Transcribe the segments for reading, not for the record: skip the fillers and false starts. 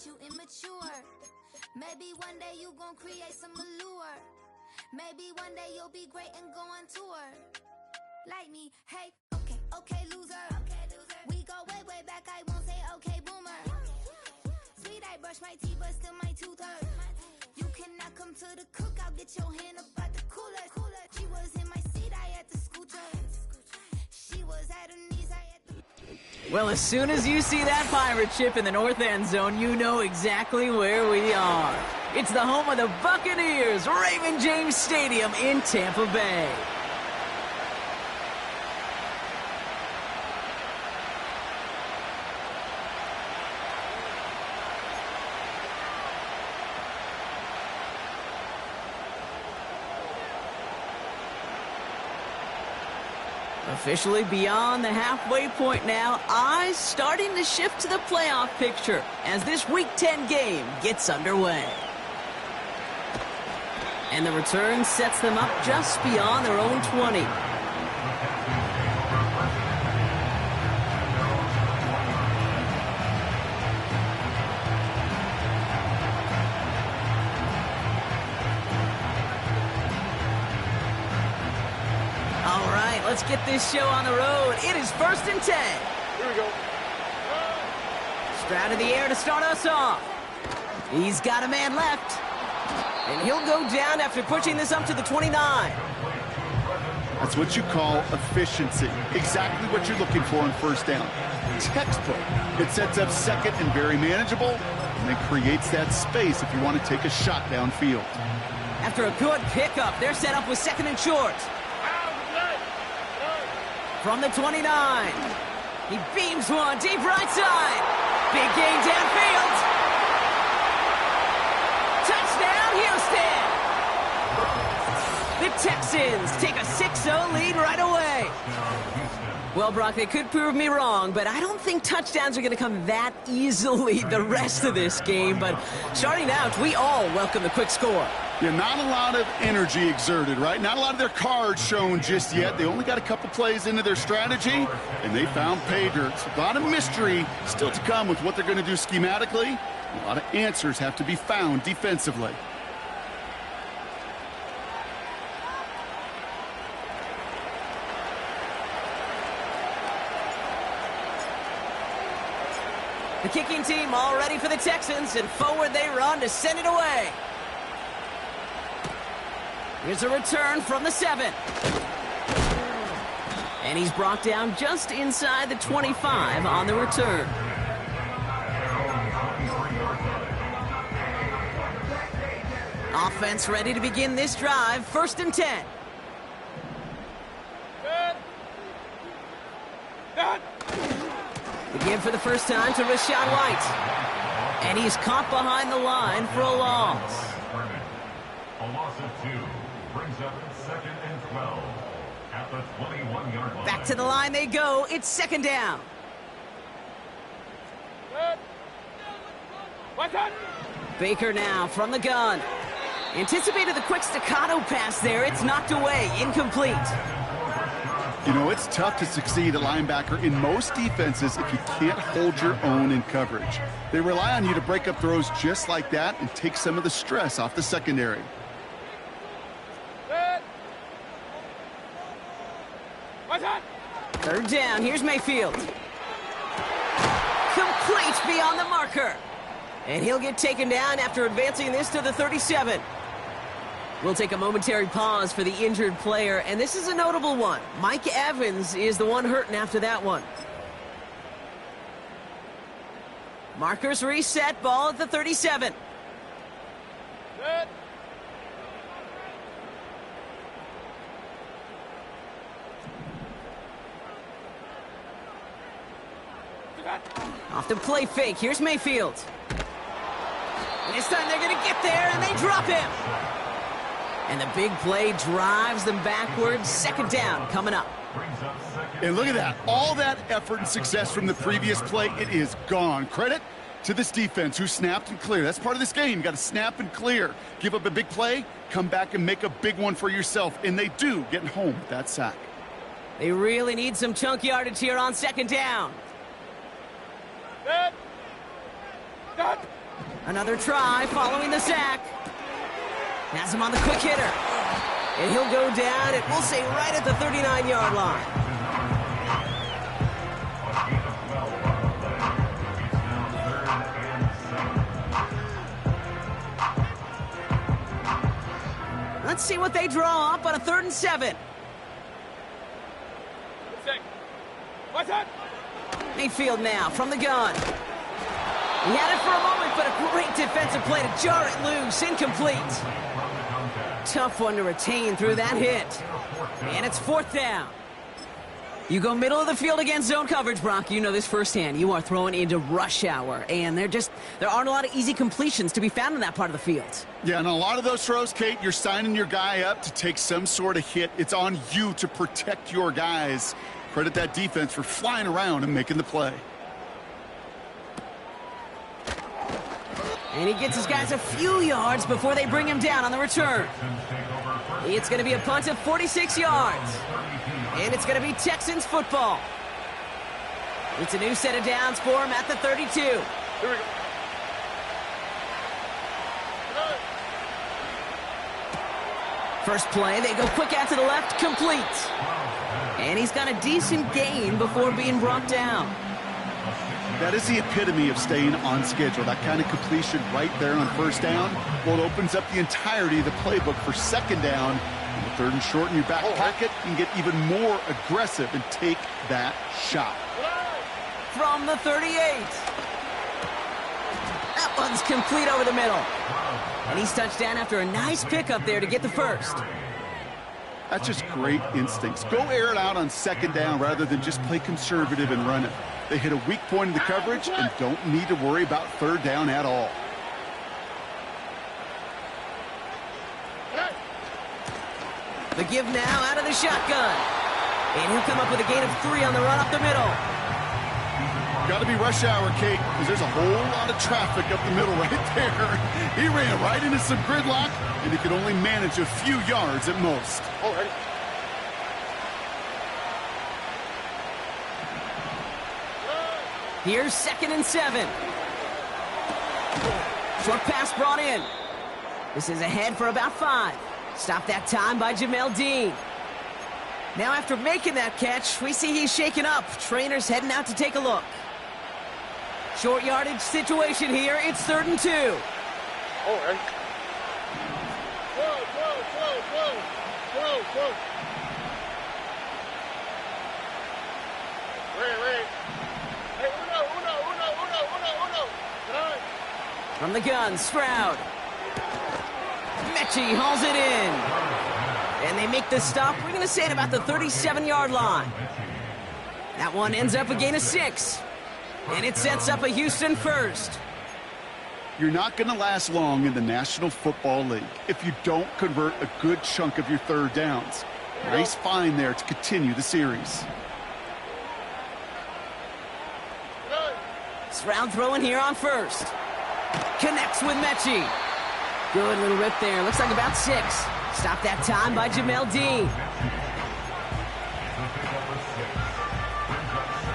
ain't you immature? Maybe one day you gon' create some allure. Maybe one day you'll be great and go on tour. Like me, hey, okay, loser. We go way back, I won't say okay, boomer. Sweet, I brush my teeth, but still my tooth hurt. You cannot come to the cook, I'll get your hand up at the cooler. She was in my seat, I had to scoot her. She was at her knees, I had to... Well, as soon as you see that pirate ship in the north end zone, you know exactly where we are. It's the home of the Buccaneers, Raymond James Stadium in Tampa Bay. Officially beyond the halfway point now, eyes starting to shift to the playoff picture as this Week 10 game gets underway. And the return sets them up just beyond their own 20. Let's get this show on the road. It is 1st and 10. Here we go. Stroud in the air to start us off. He's got a man left. And he'll go down after pushing this up to the 29. That's what you call efficiency. Exactly what you're looking for on first down. Textbook. It sets up second and very manageable, and it creates that space if you want to take a shot downfield. After a good pickup, they're set up with second and short. From the 29, he beams one deep right side. Big gain downfield. Touchdown, Houston! The Texans take a 6-0 lead right away. Well, Brock, they could prove me wrong, but I don't think touchdowns are going to come that easily the rest of this game. But starting out, we all welcome the quick score. Yeah, not a lot of energy exerted, right? Not a lot of their cards shown just yet. They only got a couple plays into their strategy, and they found pay dirt. A lot of mystery still to come with what they're going to do schematically. A lot of answers have to be found defensively. The kicking team all ready for the Texans, and forward they run to send it away. Here's a return from the 7. And he's brought down just inside the 25 on the return. Offense ready to begin this drive. 1st and 10. The give for the first time to Rachaad White. And he's caught behind the line for a loss. A loss of 2 brings up 2nd and 12 at the 21-yard line. Back to the line they go. It's 2nd down. Baker now from the gun. Anticipated the quick staccato pass there. It's knocked away. Incomplete. You know, it's tough to succeed at linebacker in most defenses if you can't hold your own in coverage. They rely on you to break up throws just like that and take some of the stress off the secondary. 3rd down. Here's Mayfield. Complete beyond the marker. And he'll get taken down after advancing this to the 37. We'll take a momentary pause for the injured player, and this is a notable one. Mike Evans is the one hurting after that one. Markers reset, ball at the 37. Off the play fake, here's Mayfield. And this time they're going to get there, and they drop him. And the big play drives them backwards. 2nd down coming up. And look at that. All that effort and success from the previous play, it is gone. Credit to this defense who snapped and cleared. That's part of this game. You got to snap and clear. Give up a big play, come back and make a big one for yourself. And they do, getting home with that sack. They really need some chunk yardage here on 2nd down. Another try following the sack. Has him on the quick hitter. And he'll go down, and we'll say right at the 39-yard line. Let's see what they draw up on a 3rd and 7. Mayfield now from the gun. He had it for a moment, but a great defensive play to jar it loose. Incomplete. Tough one to retain through that hit. And it's 4th down. You go middle of the field against zone coverage, Brock. You know this firsthand. You are throwing into rush hour, and there aren't a lot of easy completions to be found in that part of the field. Yeah, and a lot of those throws, Kate, you're signing your guy up to take some sort of hit. It's on you to protect your guys. Credit that defense for flying around and making the play. And he gets his guys a few yards before they bring him down on the return. It's going to be a punt of 46 yards. And it's going to be Texans football. It's a new set of downs for him at the 32. Here we go. First play, they go quick out to the left, complete. And he's got a decent gain before being brought down. That is the epitome of staying on schedule. That kind of completion right there on 1st down. Well, it opens up the entirety of the playbook for 2nd down. And the 3rd and short in your back pocket, you can get even more aggressive and take that shot. From the 38. That one's complete over the middle. And he's touched down after a nice pickup there to get the first. That's just great instincts. Go air it out on 2nd down rather than just play conservative and run it. They hit a weak point in the coverage and don't need to worry about 3rd down at all. The give now out of the shotgun. And he'll come up with a gain of 3 on the run up the middle. Got to be rush hour, Kate, because there's a whole lot of traffic up the middle right there. He ran right into some gridlock, and he could only manage a few yards at most. All right. Here's 2nd and 7. Short pass brought in. This is ahead for about 5. Stopped that time by Jamel Dean. Now after making that catch, we see he's shaken up. Trainer's heading out to take a look. Short yardage situation here. It's 3rd and 2. All right. Whoa. Ray. Hey, uno. From the gun, Stroud. Mechie hauls it in. And they make the stop, we're going to say at about the 37-yard line. That one ends up a gain of 6. And it sets up a Houston first. You're not going to last long in the National Football League if you don't convert a good chunk of your 3rd downs. Nice find there to continue the series. Stroud throwing here on 1st. Connects with Mechie. Good little rip there. Looks like about 6. Stopped that time by Jamel Dean.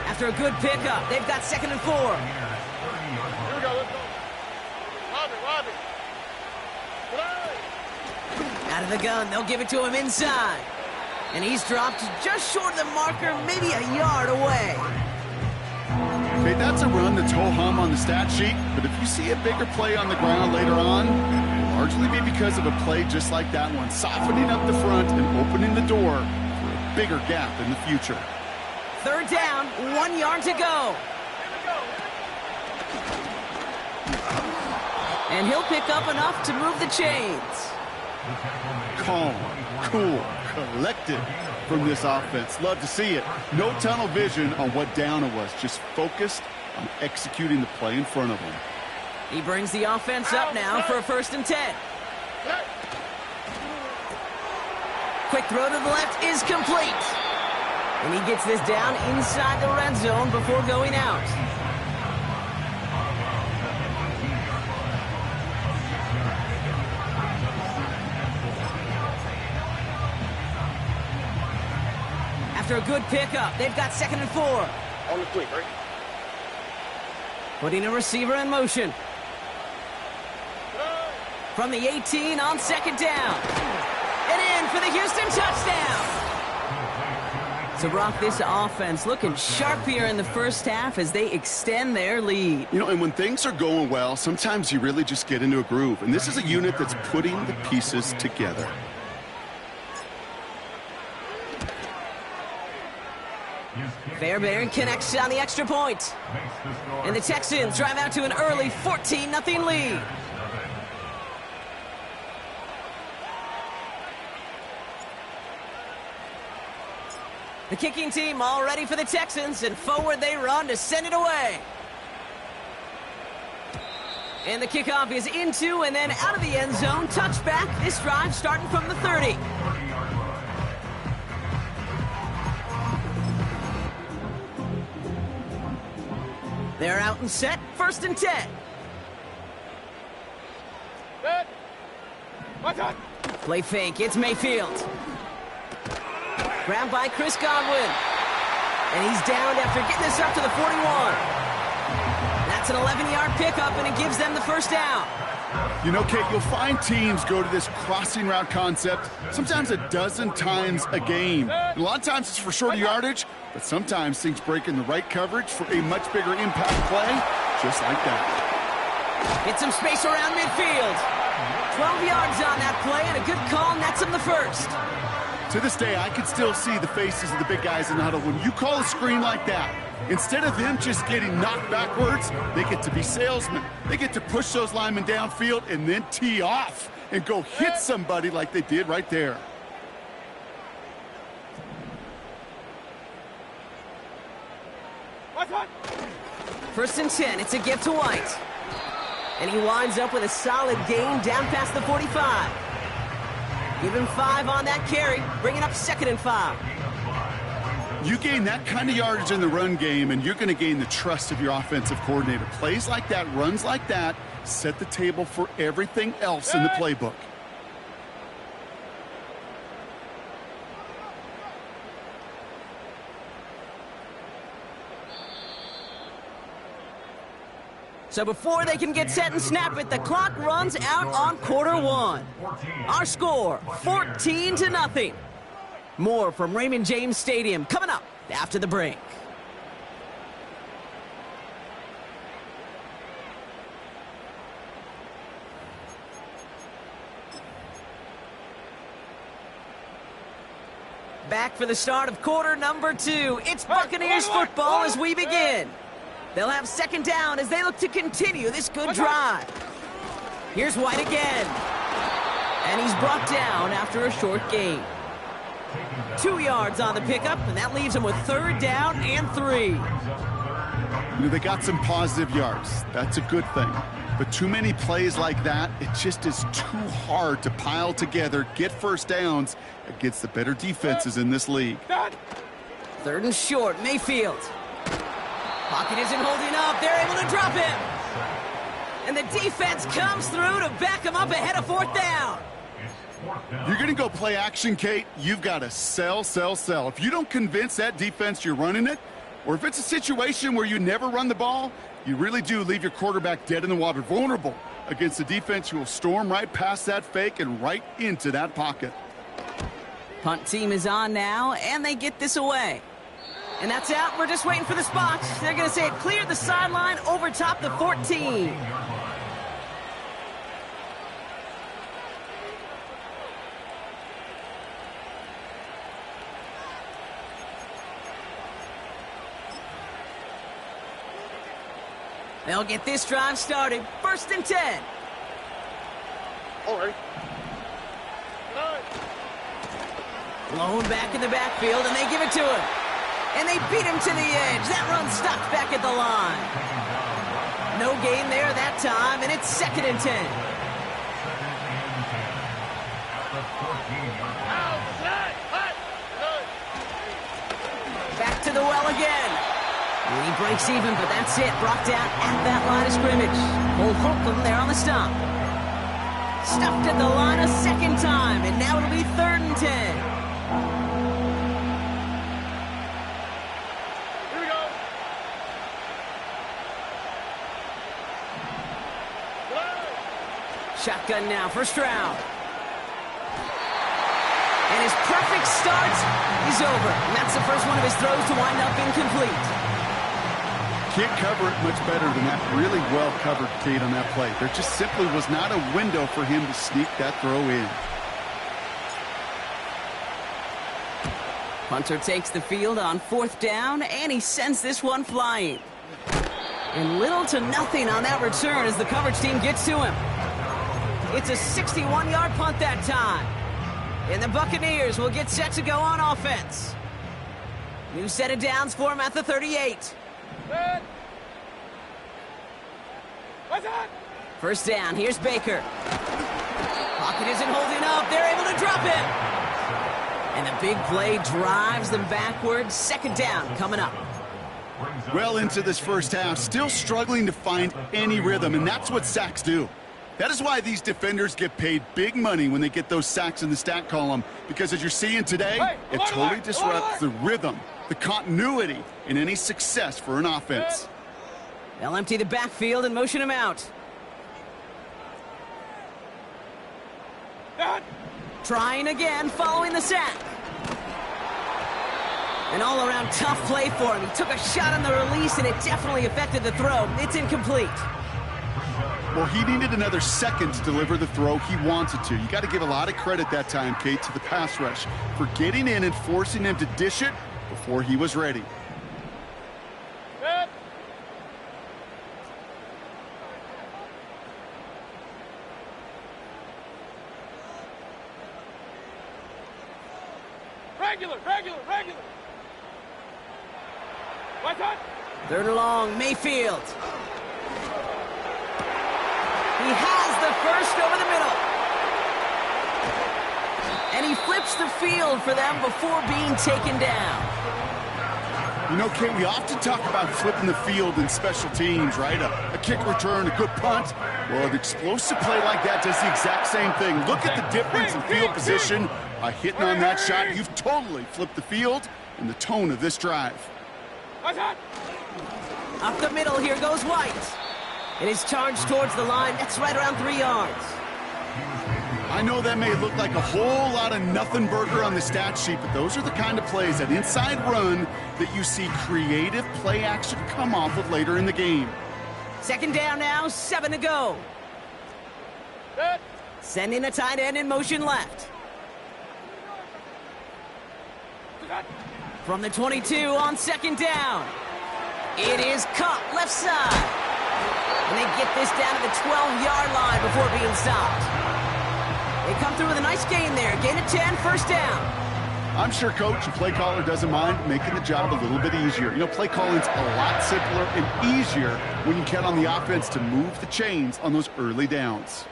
After a good pickup, they've got 2nd and 4. Here we go, let's go. Robbie. Out of the gun, they'll give it to him inside. And he's dropped just short of the marker, maybe a yard away. Okay, that's a run that's ho-hum on the stat sheet, but if you see a bigger play on the ground later on, it'll largely be because of a play just like that one, softening up the front and opening the door for a bigger gap in the future. 3rd down, 1 yard to go. And he'll pick up enough to move the chains. Calm, cool, collected from this offense. Love to see it. No tunnel vision on what down it was. Just focused on executing the play in front of him. He brings the offense up now for a 1st and 10. Quick throw to the left is complete. And he gets this down inside the red zone before going out. After a good pickup, they've got 2nd and 4. On the quick, right? Putting a receiver in motion. From the 18 on second down. And in for the Houston touchdown. So, Brock, this offense looking sharp here in the first half as they extend their lead. You know, and when things are going well, sometimes you really just get into a groove. And this is a unit that's putting the pieces together. Fairbairn connects on the extra point. And the Texans drive out to an early 14-0 lead. The kicking team all ready for the Texans, and forward they run to send it away. And the kickoff is into and then out of the end zone. Touchback. This drive starting from the 30. They're out and set. 1st and 10. Set. Watch out. Play fake. It's Mayfield. Grabbed by Chris Godwin. And he's downed after getting this up to the 41. That's an 11-yard pickup, and it gives them the first down. You know, Kate, you'll find teams go to this crossing route concept sometimes a dozen times a game. And a lot of times it's for shorter yardage, but sometimes things break in the right coverage for a much bigger impact play, just like that. Get some space around midfield. 12 yards on that play, and a good call nets him the first. To this day, I can still see the faces of the big guys in the huddle. When you call a screen like that, instead of them just getting knocked backwards, they get to be salesmen. They get to push those linemen downfield and then tee off and go hit somebody like they did right there. Watch out. 1st and 10. It's a gift to White. And he winds up with a solid gain down past the 45. Give him 5 on that carry, bringing up 2nd and 5. You gain that kind of yardage in the run game, and you're going to gain the trust of your offensive coordinator. Plays like that, runs like that, set the table for everything else in the playbook. So before they can get set and snap it, the clock runs out on quarter one. Our score, 14-0. More from Raymond James Stadium coming up after the break. Back for the start of quarter number 2. It's Buccaneers football as we begin. They'll have 2nd down as they look to continue this good drive. Here's White again. And he's brought down after a short gain. 2 yards on the pickup, and that leaves him with 3rd down and 3. You know, they got some positive yards. That's a good thing. But too many plays like that, it just is too hard to pile together, get first downs against the better defenses in this league. 3rd and short, Mayfield. Pocket isn't holding up. They're able to drop him. And the defense comes through to back him up ahead of 4th down. You're going to go play action, Kate. You've got to sell, sell, sell. If you don't convince that defense you're running it, or if it's a situation where you never run the ball, you really do leave your quarterback dead in the water, vulnerable against a defense who will storm right past that fake and right into that pocket. Punt team is on now, and they get this away. And that's out. We're just waiting for the spots. They're going to say it cleared the sideline over top the 14. They'll get this drive started. 1st and 10. All right. Blown back in the backfield, and they give it to him. And they beat him to the edge. That run stopped back at the line. No gain there that time, and it's 2nd and 10. Back to the well again. And he breaks even, but that's it. Brought down at that line of scrimmage. Cole Holcomb there on the stop. Stuffed at the line a 2nd time, and now it'll be 3rd and 10. Shotgun now, first round. And his perfect start is over. And that's the first one of his throws to wind up incomplete. Can't cover it much better than that. Really well covered, Kate, on that play. There just simply was not a window for him to sneak that throw in. Punter takes the field on fourth down, and he sends this one flying. And little to nothing on that return as the coverage team gets to him. It's a 61-yard punt that time. And the Buccaneers will get set to go on offense. New set of downs for him at the 38. First down, here's Baker. Pocket isn't holding up, they're able to drop it. And the big play drives them backwards. Second down coming up. Well into this first half, still struggling to find any rhythm, and that's what sacks do. That is why these defenders get paid big money when they get those sacks in the stat column, because as you're seeing today, it totally disrupts the rhythm, the continuity, and any success for an offense. They'll empty the backfield and motion him out. Trying again, following the sack. An all-around tough play for him. He took a shot on the release, and it definitely affected the throw. It's incomplete. Well, he needed another second to deliver the throw he wanted to. You got to give a lot of credit that time, Kate, to the pass rush for getting in and forcing him to dish it before he was ready. Regular. What's that? Third and long, Mayfield. He has the first over the middle. And he flips the field for them before being taken down. You know, Kate, we often talk about flipping the field in special teams, right? A kick return, a good punt. Well, an explosive play like that does the exact same thing. Look at the difference in field position. By hitting on that shot, you've totally flipped the field and the tone of this drive. Up the middle, here goes White. And his charge towards the line, that's right around 3 yards. I know that may look like a whole lot of nothing burger on the stat sheet, but those are the kind of plays, that inside run, that you see creative play action come off of later in the game. Second down now, 7 to go. Sending a tight end in motion left. From the 22 on second down. It is caught left side. And they get this down to the 12-yard line before being stopped. They come through with a nice gain there. Gain of 10, first down. I'm sure coach and play caller doesn't mind making the job a little bit easier. You know, play calling's a lot simpler and easier when you count on the offense to move the chains on those early downs.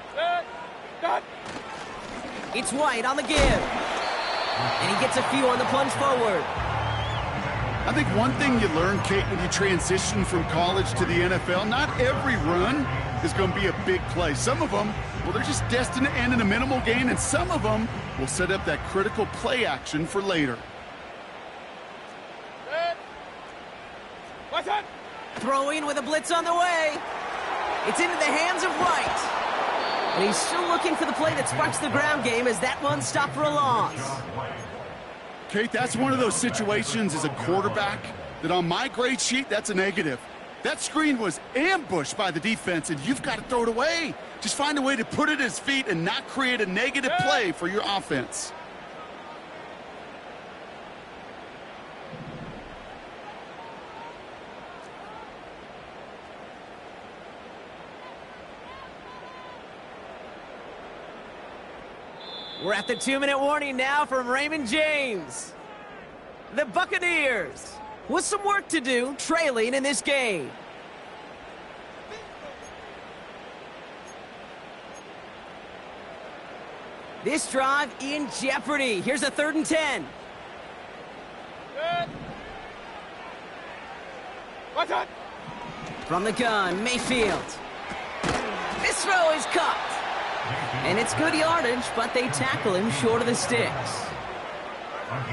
It's White on the give. And he gets a few on the plunge forward. I think one thing you learn, Kate, when you transition from college to the NFL, not every run is going to be a big play. Some of them, well, they're just destined to end in a minimal gain, and some of them will set up that critical play action for later. What's that? Throwing with a blitz on the way. It's into the hands of White. And he's still looking for the play that sparks the ground game as that one stopped for a loss. Kate, that's one of those situations as a quarterback that on my grade sheet, that's a negative. That screen was ambushed by the defense, and you've got to throw it away. Just find a way to put it at his feet and not create a negative play for your offense. We're at the 2-minute warning now from Raymond James. The Buccaneers with some work to do, trailing in this game. This drive in jeopardy. Here's a 3rd and 10. What's that? From the gun, Mayfield. This throw is caught. And it's good yardage, but they tackle him short of the sticks.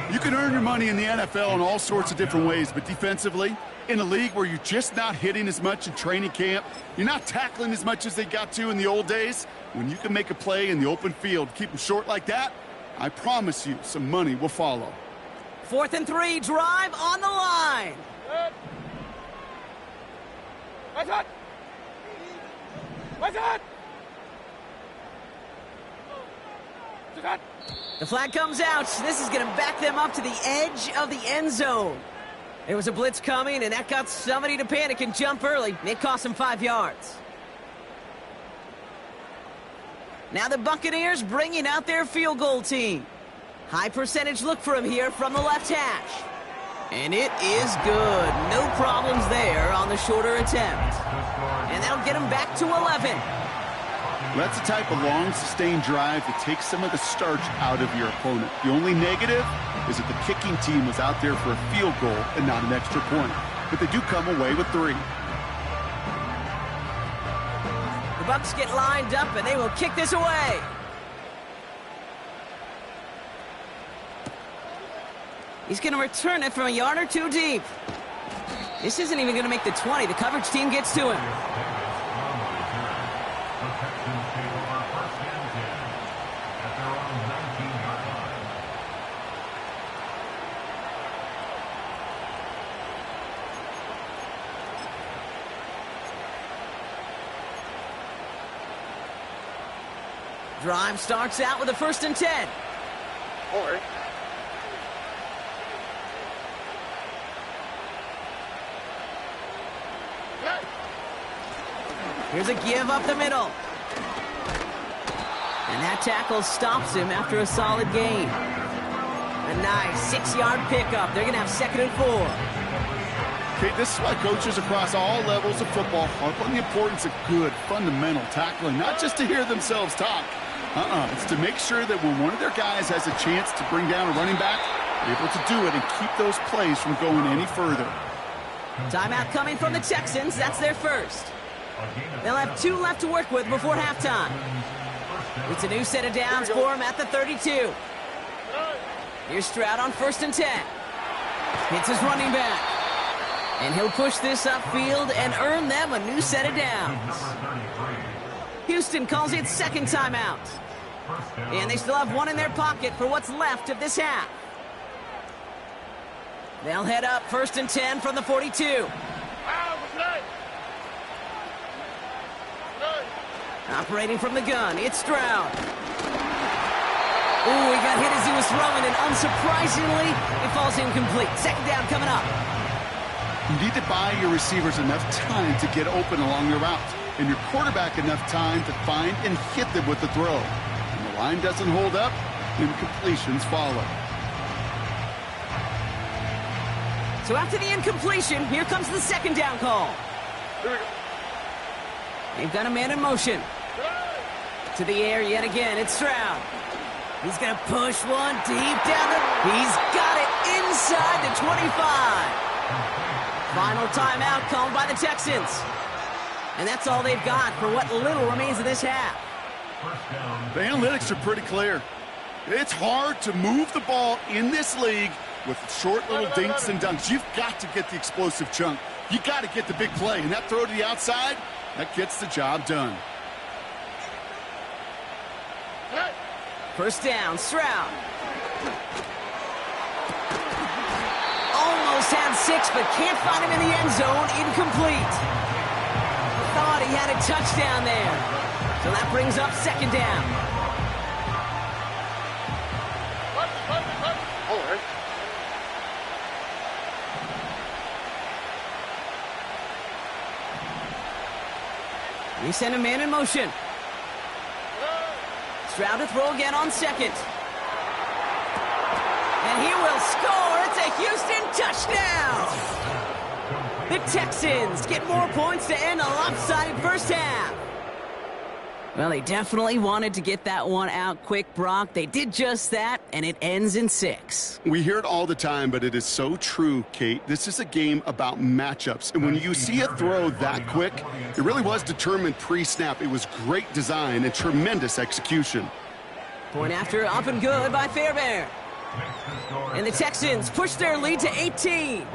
You can earn your money in the NFL in all sorts of different ways, but defensively, In a league where you're just not hitting as much in training camp, you're not tackling as much as they got to in the old days, when you can make a play in the open field, keep them short like that, I promise you some money will follow. 4th and 3, drive on the line. The flag comes out. This is going to back them up to the edge of the end zone. There was a blitz coming, and that got somebody to panic and jump early. It cost them 5 yards. Now the Buccaneers bringing out their field goal team. High percentage look for him here from the left hash. And it is good. No problems there on the shorter attempt. And that'll get him back to 11. That's the type of long, sustained drive that takes some of the starch out of your opponent. The only negative is that the kicking team was out there for a field goal and not an extra point. But they do come away with 3. The Bucs get lined up, and they will kick this away. He's going to return it from a yard or 2 deep. This isn't even going to make the 20. The coverage team gets to him. Drive starts out with a 1st and 10. Here's a give up the middle. And that tackle stops him after a solid gain. A nice 6-yard pickup. They're going to have 2nd and 4. Okay, this is why coaches across all levels of football harp on the importance of good, fundamental tackling, not just to hear themselves talk. It's to make sure that when one of their guys has a chance to bring down a running back, they're able to do it and keep those plays from going any further. Timeout coming from the Texans. That's their first. They'll have 2 left to work with before halftime. It's a new set of downs for him at the 32. Here's Stroud on 1st and 10. Hits his running back. And he'll push this upfield and earn them a new set of downs. Houston calls it 2nd timeout. And they still have 1 in their pocket for what's left of this half. They'll head up 1st and 10 from the 42. Operating from the gun, it's Stroud. Ooh, he got hit as he was throwing, and unsurprisingly, it falls incomplete. 2nd down coming up. You need to buy your receivers enough time to get open along their route, and your quarterback enough time to find and hit them with the throw. When the line doesn't hold up, incompletions follow. So after the incompletion, here comes the 2nd down call. They've got a man in motion. To the air yet again, it's Stroud. He's going to push one deep down the... He's got it inside the 25. Final timeout called by the Texans. And that's all they've got for what little remains of this half. The analytics are pretty clear. It's hard to move the ball in this league with short little dinks and dunks. You've got to get the explosive chunk. You got to get the big play. And that throw to the outside, that gets the job done. 1st down, Stroud. Almost had 6, but can't find him in the end zone. Incomplete. Thought he had a touchdown there. So that brings up 2nd down. We send a man in motion. Stroud to throw again on 2nd. And he will score. It's a Houston touchdown. The Texans get more points to end a lopsided first half. Well, they definitely wanted to get that one out quick, Brock. They did just that, and it ends in 6. We hear it all the time, but it is so true, Kate. This is a game about matchups. And when you see a throw that quick, it really was determined pre-snap. It was great design and tremendous execution. Point after up and good by Fairbairn. And the Texans push their lead to 18.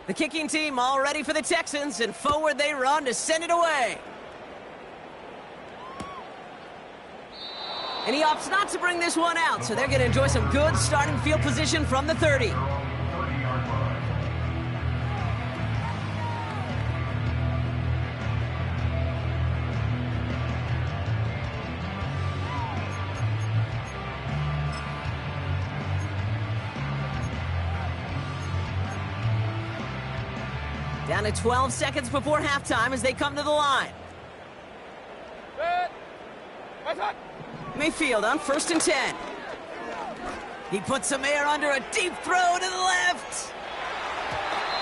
The kicking team all ready for the Texans, and forward they run to send it away. And he opts not to bring this one out, so they're going to enjoy some good starting field position from the 30. Down to 12 seconds before halftime as they come to the line. Mayfield on 1st and 10. He puts some air under a deep throw to the left.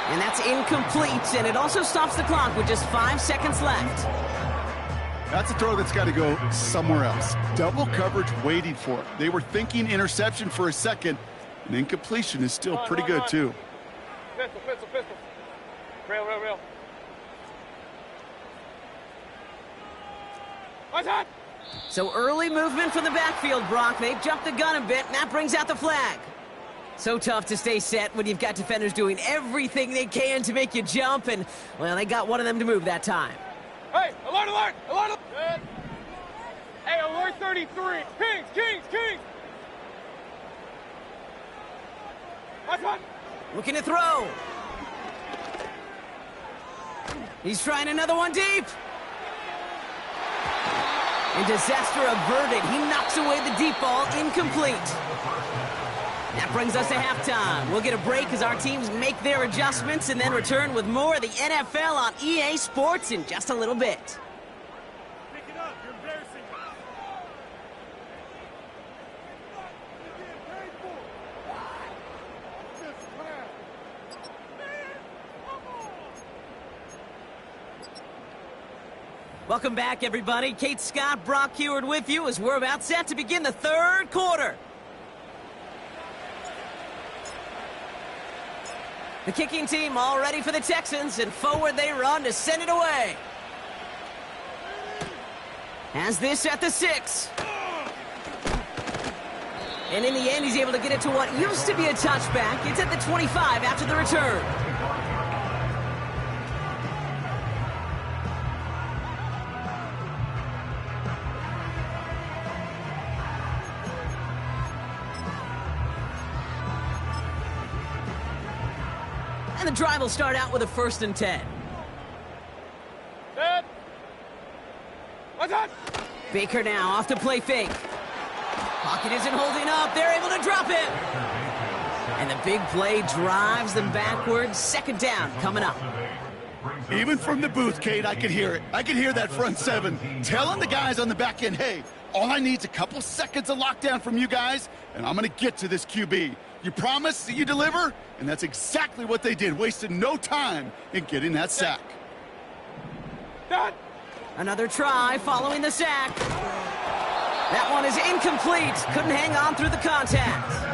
And that's incomplete, and it also stops the clock with just 5 seconds left. That's a throw that's got to go somewhere else. Double coverage waiting for it. They were thinking interception for a second, and incompletion is still pretty good, too. Pistol. Real. What's that? So early movement from the backfield, Brock. They've jumped the gun a bit, and that brings out the flag. So tough to stay set when you've got defenders doing everything they can to make you jump, and, well, they got one of them to move that time. Hey, alert! Good. Hey, alert 33. Kings. What's that? Looking to throw. He's trying another one deep. And disaster averted. He knocks away the deep ball, incomplete. That brings us to halftime. We'll get a break as our teams make their adjustments and then return with more of the NFL on EA Sports in just a little bit. Pick it up. You're embarrassing us. Welcome back, everybody. Kate Scott, Brock Heward with you as we're about set to begin the third quarter. The kicking team all ready for the Texans, and forward they run to send it away. Has this at the 6. And in the end, he's able to get it to what used to be a touchback. It's at the 25 after the return. And the drive will start out with a 1st and 10. Set. What's that? Baker now off to play fake. Pocket isn't holding up. They're able to drop him. And the big play drives them backwards. 2nd down coming up. Even from the booth, Kate, I could hear it. I could hear that front 7 telling the guys on the back end, hey, all I need is a couple seconds of lockdown from you guys, and I'm going to get to this QB. You promise that you deliver? And that's exactly what they did. Wasted no time in getting that sack. Done. Another try following the sack. That one is incomplete. Couldn't hang on through the contact.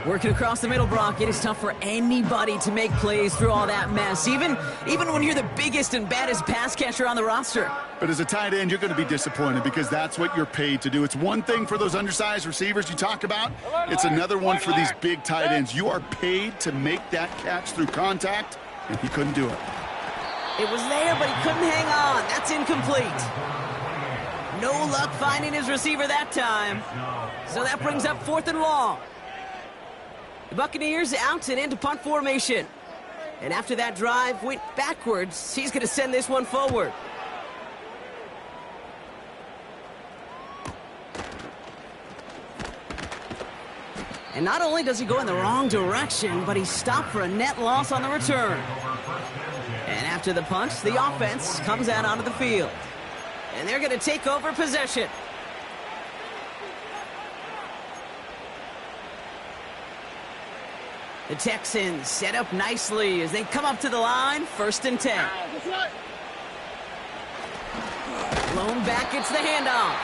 Working across the middle, Brock, it is tough for anybody to make plays through all that mess, even when you're the biggest and baddest pass catcher on the roster. But as a tight end, you're going to be disappointed because that's what you're paid to do. It's one thing for those undersized receivers you talk about. It's another one for these big tight ends. You are paid to make that catch through contact, and he couldn't do it. It was there, but he couldn't hang on. That's incomplete. No luck finding his receiver that time. So that brings up 4th and long. The Buccaneers out and into punt formation. And after that drive went backwards, he's going to send this one forward. And not only does he go in the wrong direction, but he's stopped for a net loss on the return. And after the punt, the offense comes out onto the field. And they're going to take over possession. The Texans set up nicely as they come up to the line, 1st and 10. Blown back, gets the handoff.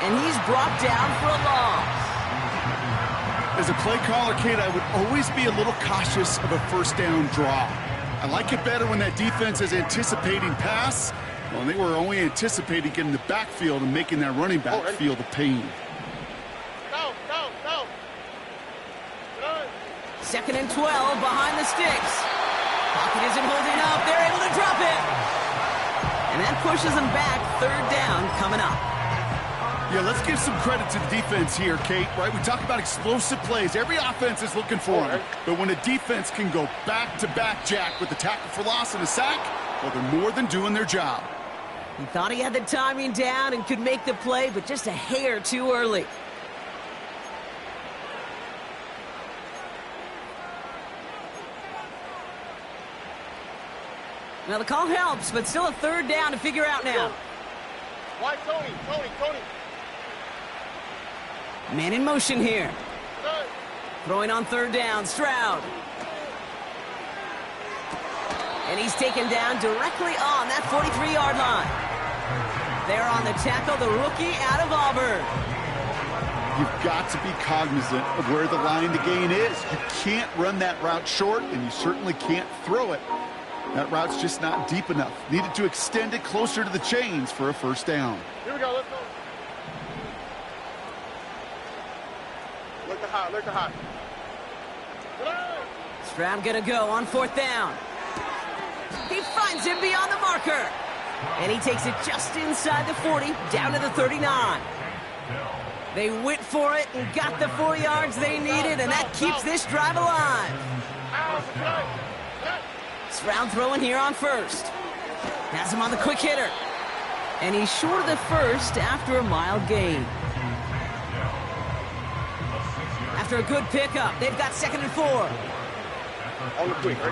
And he's brought down for a loss. As a play caller, Kate, I would always be a little cautious of a 1st down draw. I like it better when that defense is anticipating pass. Well, they were only anticipating getting the backfield and making that running back feel the pain. Go. 2nd and 12 behind the sticks. Pocket isn't holding up. They're able to drop it. And that pushes them back. Third down coming up. Yeah, let's give some credit to the defense here, Kate, right? We talk about explosive plays. Every offense is looking for them. But when a defense can go back-to-back, Jack, with a tackle for loss and a sack, well, they're more than doing their job. He thought he had the timing down and could make the play, but just a hair too early. Now, the call helps, but still a third down to figure out now. Why Tony? Man in motion here. Throwing on third down, Stroud. And he's taken down directly on that 43-yard line. They're on the tackle, the rookie out of Auburn. You've got to be cognizant of where the line to gain is. You can't run that route short, and you certainly can't throw it. That route's just not deep enough. Needed to extend it closer to the chains for a first down. Here we go, let's go. Look the hot. Stroud gonna go on fourth down. He finds him beyond the marker. And he takes it just inside the 40, down to the 39. They went for it and got the 4 yards they needed, and that keeps this drive alive. Stroud throwing here on first. Has him on the quick hitter. And he's short of the first after a mile gain. After a good pickup, they've got 2nd and 4. On the quick, right?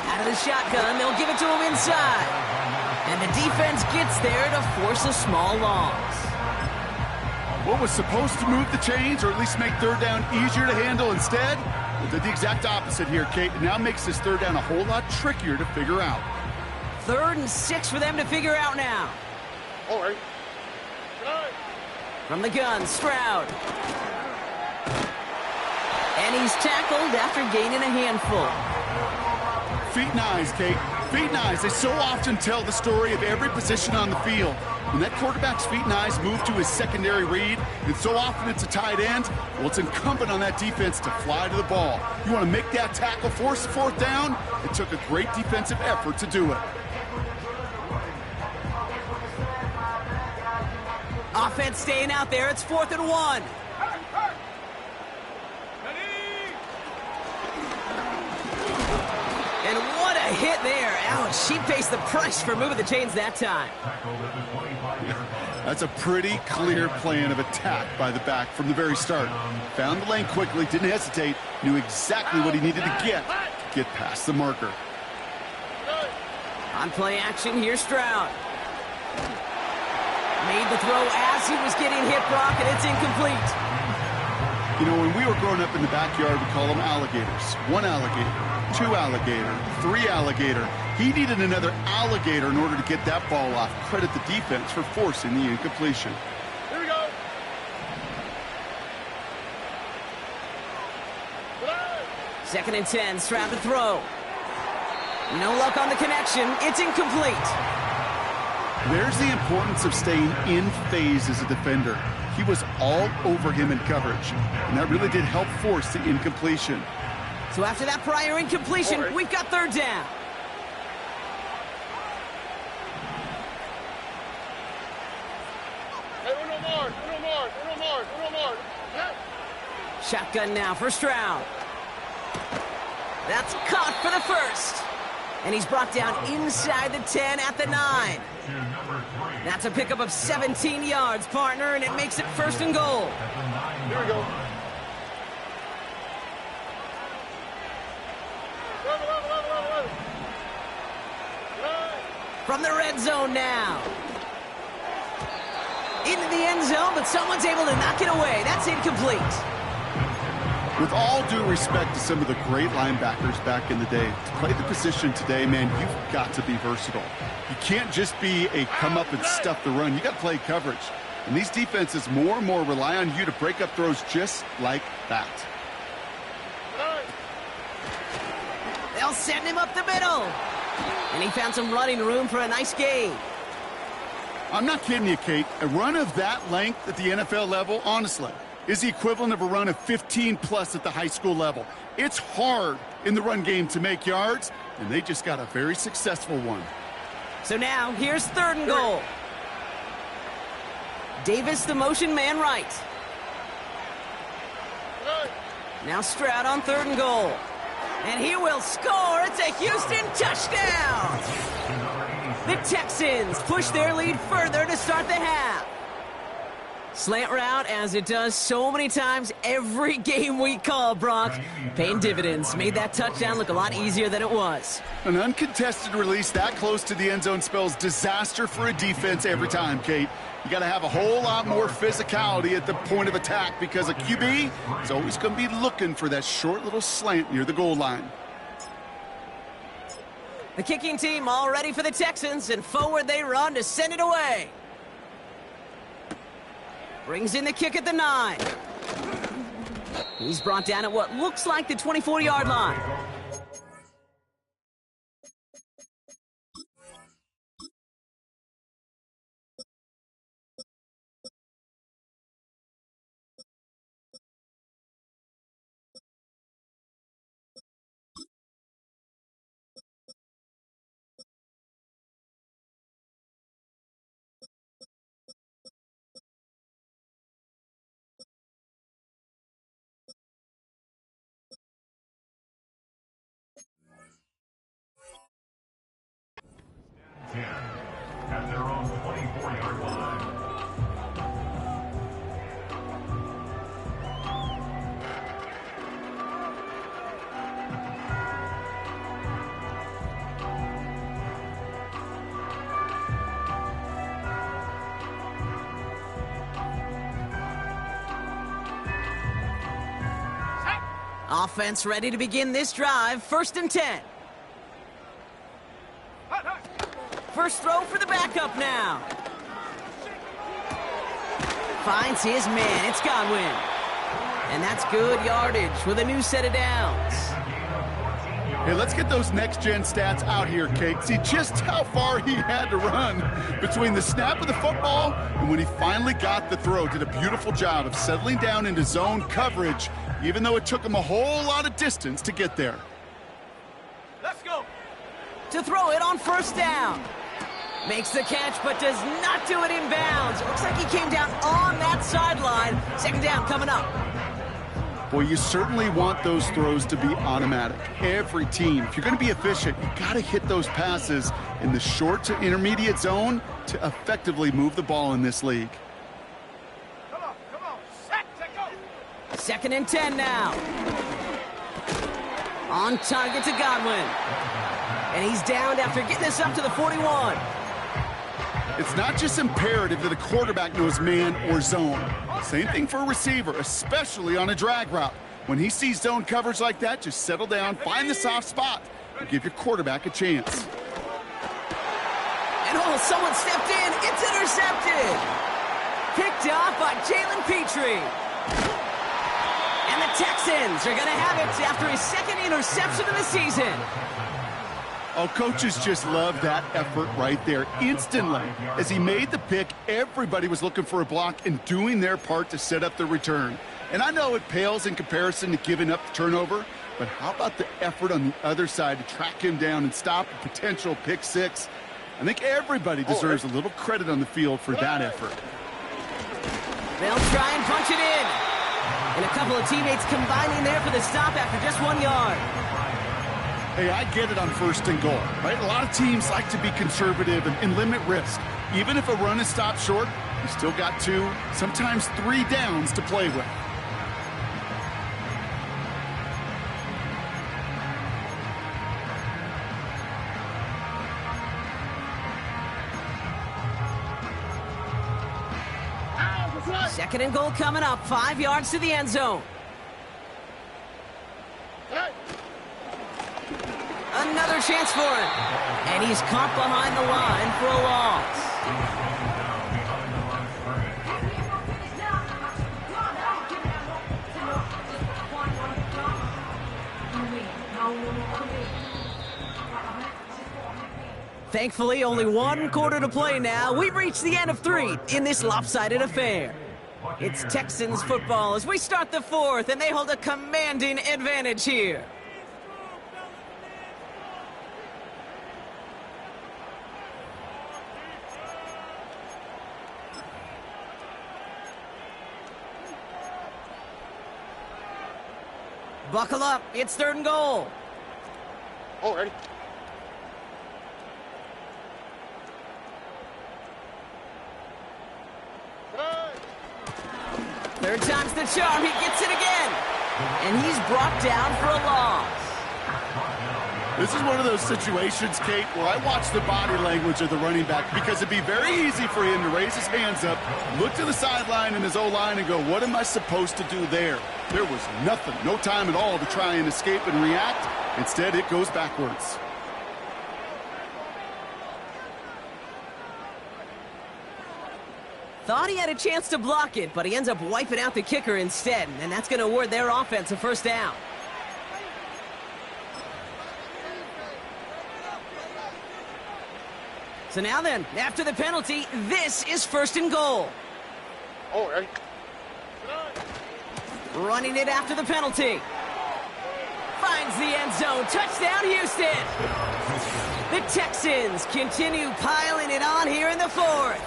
Out of the shotgun, they'll give it to him inside. And the defense gets there to force a small loss. What was supposed to move the chains, or at least make third down easier to handle instead, well, did the exact opposite here, Kate. It now makes this third down a whole lot trickier to figure out. 3rd and 6 for them to figure out now. All right. From the gun, Stroud. And he's tackled after gaining a handful. Feet and eyes, Kate. Feet and eyes. They so often tell the story of every position on the field. When that quarterback's feet and eyes move to his secondary read, and so often it's a tight end, well, it's incumbent on that defense to fly to the ball. You want to make that tackle, force the fourth down? It took a great defensive effort to do it. Offense staying out there. It's 4th and 1. And what a hit there. Ouch, she pays the price for moving the chains that time. That's a pretty clear plan of attack by the back from the very start. Found the lane quickly, didn't hesitate, knew exactly what he needed to get past the marker. On play action, here's Stroud. Made the throw as he was getting hit, Brock, and it's incomplete. You know, when we were growing up in the backyard, we call them alligators. 1 alligator, 2 alligator, 3 alligator. He needed another alligator in order to get that ball off. Credit the defense for forcing the incompletion. Here we go. 2nd and 10, Stroud to throw. No luck on the connection. It's incomplete. There's the importance of staying in phase as a defender. He was all over him in coverage, and that really did help force the incompletion. So after that prior incompletion, we've got 3rd down. Hey, uno more. Shotgun now for Stroud. That's caught for the first. And he's brought down inside the 10 at the 9. That's a pickup of 17 yards, partner, and it makes it 1st and goal. Here we go. From the red zone now. Into the end zone, but someone's able to knock it away. That's incomplete. With all due respect to some of the great linebackers back in the day, to play the position today, man, you've got to be versatile. You can't just be a come up and stuff the run. You got to play coverage. And these defenses more and more rely on you to break up throws just like that. They'll send him up the middle. And he found some running room for a nice gain. I'm not kidding you, Kate. A run of that length at the NFL level, honestly, is the equivalent of a run of 15-plus at the high school level. It's hard in the run game to make yards, and they just got a very successful one. So now, here's 3rd and goal. Davis, the motion man right. Now Stroud on 3rd and goal. And he will score. It's a Houston touchdown. The Texans push their lead further to start the half. Slant route, as it does so many times every game we call, Brock. Paying dividends. Made that touchdown look a lot easier than it was. An uncontested release that close to the end zone spells disaster for a defense every time, Kate. You got to have a whole lot more physicality at the point of attack because a QB is always going to be looking for that short little slant near the goal line. The kicking team all ready for the Texans, and forward they run to send it away. Brings in the kick at the 9. He's brought down at what looks like the 24-yard line. At their own 24-yard line. Offense ready to begin this drive. 1st and 10. First throw for the backup now. Finds his man. It's Godwin. And that's good yardage with a new set of downs. Hey, let's get those next-gen stats out here, Kate. See just how far he had to run between the snap of the football and when he finally got the throw. Did a beautiful job of settling down into zone coverage, even though it took him a whole lot of distance to get there. Let's go. To throw it on 1st down. Makes the catch, but does not do it in bounds. It looks like he came down on that sideline. 2nd down coming up. Boy, you certainly want those throws to be automatic. Every team, if you're going to be efficient, you got to hit those passes in the short to intermediate zone to effectively move the ball in this league. Come on. Set to go. 2nd and 10 now. On target to Godwin. And he's downed after getting this up to the 41. It's not just imperative that a quarterback knows man or zone. Same thing for a receiver, especially on a drag route. When he sees zone coverage like that, just settle down, find the soft spot, and give your quarterback a chance. And someone stepped in. It's intercepted. Picked off by Jalen Petrie. And the Texans are going to have it after his 2nd interception of the season. Oh, coaches just love that effort right there. Instantly, as he made the pick, everybody was looking for a block and doing their part to set up the return. And I know it pales in comparison to giving up the turnover, but how about the effort on the other side to track him down and stop a potential pick 6? I think everybody deserves a little credit on the field for that effort. They'll try and punch it in. And a couple of teammates combining there for the stop after just 1 yard. Hey, I get it on 1st and goal, right? A lot of teams like to be conservative and limit risk. Even if a run is stopped short, you still got 2, sometimes 3 downs to play with. Second and goal coming up. 5 yards to the end zone. Another chance for him. And he's caught behind the line for a loss. Thankfully, only one quarter to play now. We've reached the end of 3 in this lopsided affair. It's Texans football as we start the 4th, and they hold a commanding advantage here. Buckle up, it's 3rd and goal. Oh, ready. Third time's the charm, he gets it again. And he's brought down for a loss. This is one of those situations, Kate, where I watch the body language of the running back because it'd be very easy for him to raise his hands up, look to the sideline in his O-line and go, what am I supposed to do there? There was nothing, no time at all to try and escape and react. Instead, it goes backwards. Thought he had a chance to block it, but he ends up wiping out the kicker instead, and that's going to award their offense a first down. So now then, after the penalty, this is 1st and goal. Oh, ready. Running it after the penalty. Finds the end zone. Touchdown, Houston. The Texans continue piling it on here in the 4th.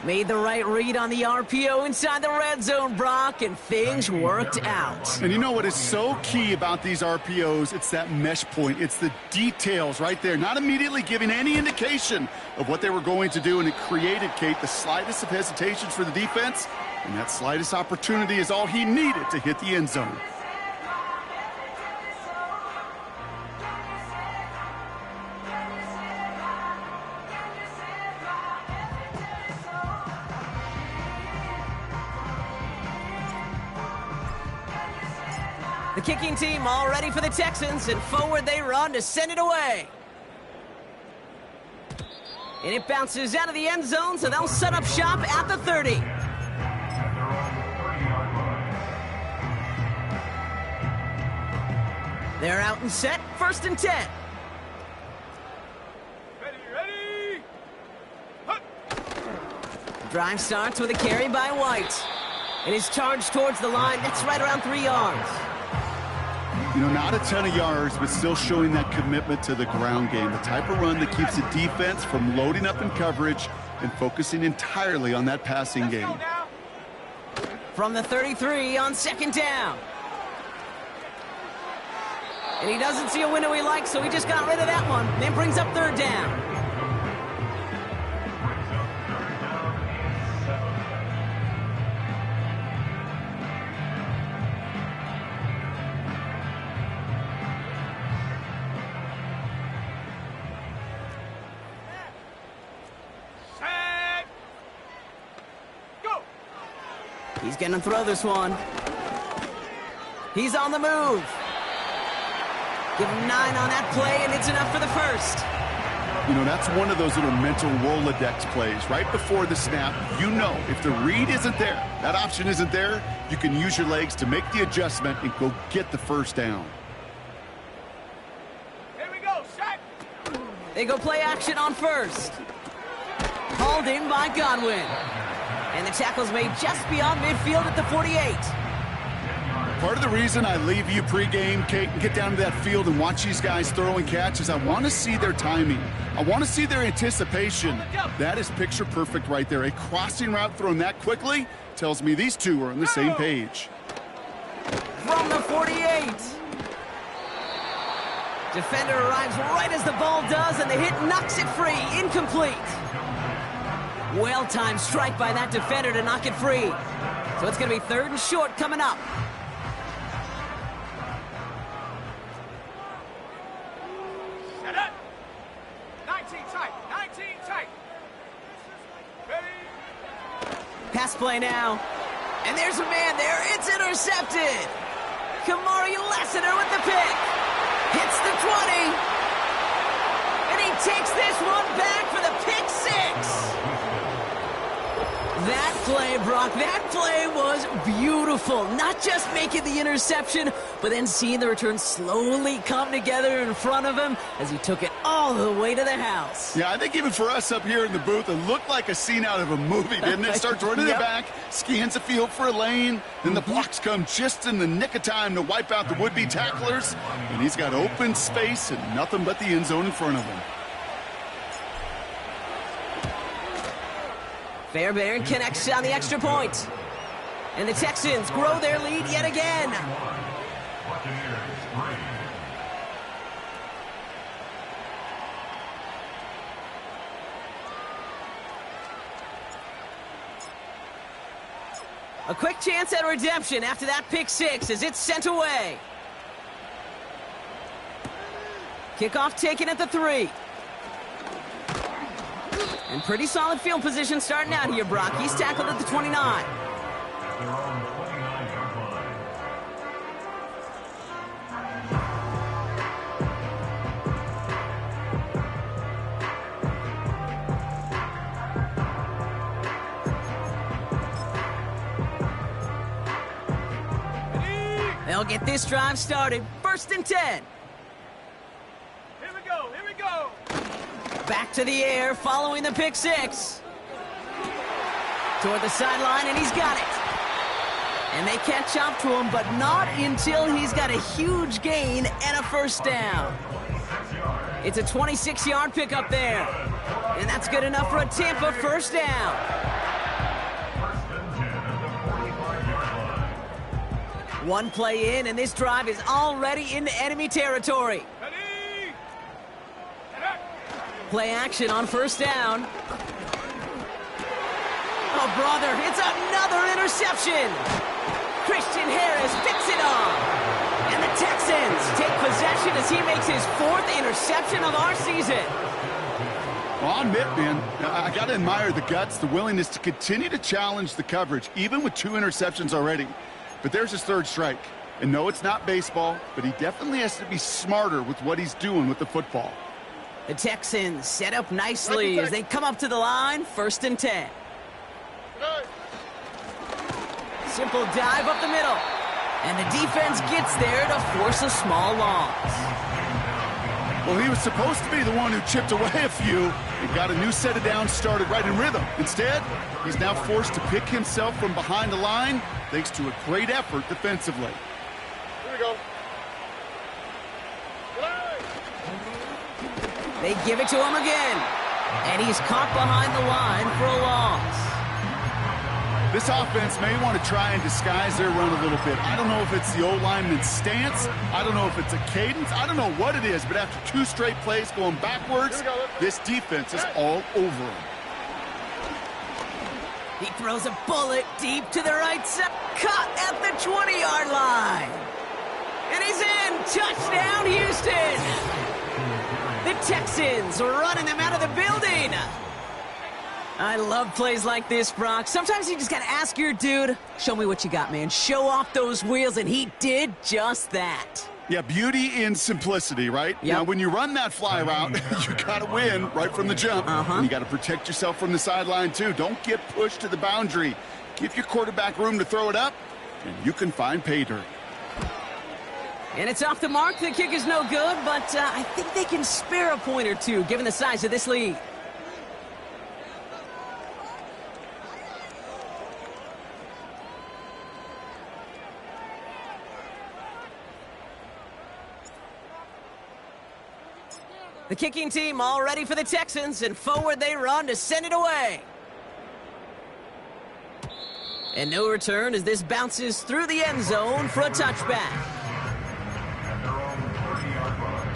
Made the right read on the RPO inside the red zone, Brock, and things worked out. And you know what is so key about these RPOs? It's that mesh point. It's the details right there, not immediately giving any indication of what they were going to do, and it created, Kate, the slightest of hesitations for the defense, and that slightest opportunity is all he needed to hit the end zone. The kicking team all ready for the Texans, and forward they run to send it away. And it bounces out of the end zone, so they'll set up shop at the 30. They're out and set, 1st and 10. Ready. Drive starts with a carry by White. And his charge towards the line, that's right around 3 yards. You know, not a ton of yards, but still showing that commitment to the ground game. The type of run that keeps the defense from loading up in coverage and focusing entirely on that passing game. From the 33 on 2nd down. And he doesn't see a window he likes, so he just got rid of that one. Then brings up 3rd down. He's going to throw this one. He's on the move. Give him 9 on that play, and it's enough for the 1st. You know, that's one of those little mental Rolodex plays. Right before the snap, you know if the read isn't there, that option isn't there, you can use your legs to make the adjustment and go get the 1st down. Here we go, shot. They go play action on 1st. Hauled in by Godwin. And the tackle's made just beyond midfield at the 48. Part of the reason I leave you pregame, Kate, and get down to that field and watch these guys throw and catch is I want to see their timing. I want to see their anticipation. That is picture perfect right there. A crossing route thrown that quickly tells me these two are on the same page. From the 48. Defender arrives right as the ball does, and the hit knocks it free. Incomplete. Well-timed strike by that defender to knock it free. So it's going to be 3rd and short coming up. Set up. 19 tight. Ready. Pass play now. And there's a man there. It's intercepted. Kamari Lassiter with the pick. Hits the 20. And he takes this one back for the pick 6. That play, Brock, that play was beautiful. Not just making the interception, but then seeing the return slowly come together in front of him as he took it all the way to the house. Yeah, I think even for us up here in the booth, it looked like a scene out of a movie, didn't it? Starts running it back, scans the field for a lane, then the blocks come just in the nick of time to wipe out the would-be tacklers, and he's got open space and nothing but the end zone in front of him. Fairbairn connects on the extra point. And the Texans grow their lead yet again. A quick chance at redemption after that pick six as it's sent away. Kickoff taken at the 3. And pretty solid field position starting out here, Brock. He's tackled at the 29. At their own 29-yard line. They'll get this drive started. 1st and 10. Here we go, here we go. Back to the air following the pick six. Toward the sideline, and he's got it. And they catch up to him, but not until he's got a huge gain and a first down. It's a 26-yard pickup there. And that's good enough for a Tampa first down. One play in, and this drive is already into enemy territory. Play action on first down. Oh, brother, it's another interception. Christian Harris picks it off. And the Texans take possession as he makes his 4th interception of our season. Well, I'll admit, man, I got to admire the guts, the willingness to continue to challenge the coverage, even with 2 interceptions already. But there's his 3rd strike. And no, it's not baseball, but he definitely has to be smarter with what he's doing with the football. The Texans set up nicely as they come up to the line, 1st and 10. Simple dive up the middle. And the defense gets there to force a small loss. Well, he was supposed to be the one who chipped away a few and got a new set of downs started right in rhythm. Instead, he's now forced to pick himself from behind the line thanks to a great effort defensively. Here we go. They give it to him again. And he's caught behind the line for a loss. This offense may want to try and disguise their run a little bit. I don't know if it's the O-lineman's stance. I don't know if it's a cadence. I don't know what it is, but after 2 straight plays going backwards, this defense is all over him. He throws a bullet deep to the right side. Caught at the 20-yard line. And he's in. Touchdown, Houston. The Texans running them out of the building. I love plays like this, Brock. Sometimes you just got to ask your dude, show me what you got, man. Show off those wheels, and he did just that. Yeah, beauty in simplicity, right? Yep. Now, when you run that fly route, you got to win right from the jump. And you got to protect yourself from the sideline, too. Don't get pushed to the boundary. Give your quarterback room to throw it up, and you can find pay dirt. And it's off the mark. The kick is no good, but I think they can spare a point or two, given the size of this lead. The kicking team all ready for the Texans, and forward they run to send it away. And no return as this bounces through the end zone for a touchback. At their own 30-yard line.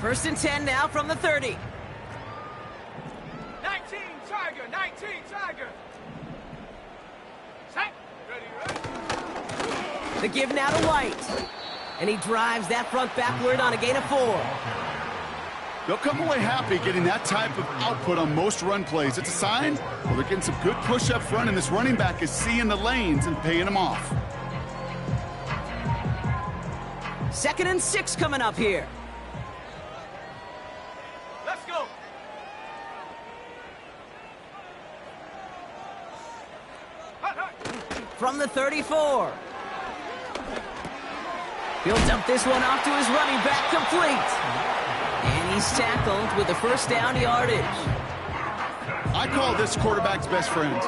1st and 10 now from the 30. 19 Tiger, 19 Tiger. Set. Ready, ready. The give now to White. And he drives that front backward on a gain of 4. They'll come away happy getting that type of output on most run plays. It's a sign, well, they're getting some good push up front, and this running back is seeing the lanes and paying them off. 2nd and 6 coming up here. from the 34. He'll dump this one off to his running back, complete. And he's tackled with the first down yardage. I call this quarterback's best friend.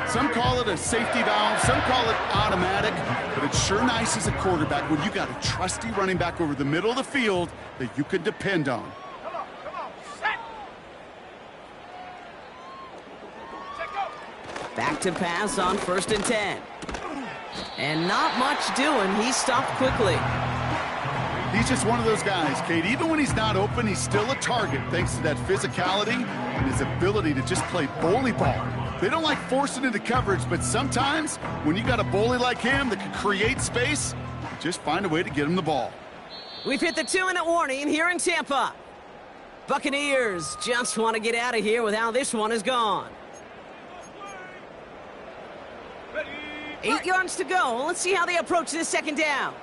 Some call it a safety valve, some call it automatic, but it's sure nice as a quarterback when you got a trusty running back over the middle of the field that you can depend on. Back to pass on 1st and 10. And not much doing. He's stopped quickly. He's just one of those guys, Kate. Even when he's not open, he's still a target thanks to that physicality and his ability to just play bully ball. They don't like forcing into coverage, but sometimes when you got a bully like him that can create space, just find a way to get him the ball. We've hit the 2-minute warning here in Tampa. Buccaneers just want to get out of here with how this one is gone. 8 yards to go. Let's see how they approach this 2nd down.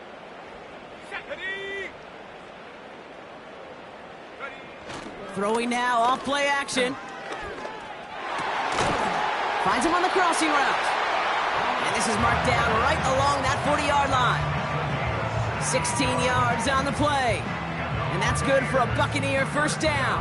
Throwing now, off play action. Finds him on the crossing route. And this is marked down right along that 40-yard line. 16 yards on the play. And that's good for a Buccaneer 1st down.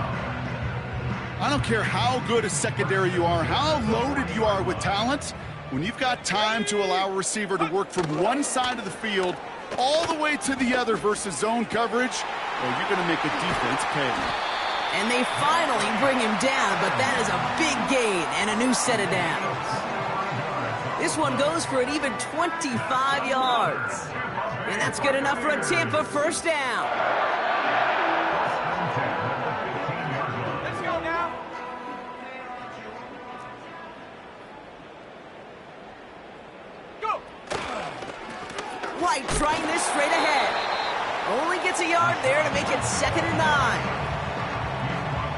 I don't care how good a secondary you are, how loaded you are with talent. When you've got time to allow a receiver to work from one side of the field all the way to the other versus zone coverage, well, you're going to make a defense pay. And they finally bring him down, but that is a big gain and a new set of downs. This one goes for an even 25 yards. And that's good enough for a Tampa 1st down. Let's go now. Go. White trying this straight ahead. Only gets a yard there to make it 2nd and 9.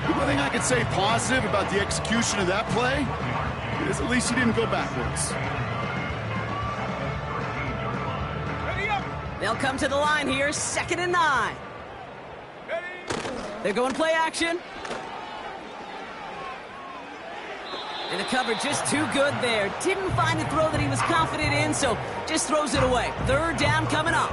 The only thing I can say positive about the execution of that play is at least he didn't go backwards. They'll come to the line here, 2nd and 9. They're going play action. And the cover just too good there. Didn't find a throw that he was confident in, so just throws it away. 3rd down coming up.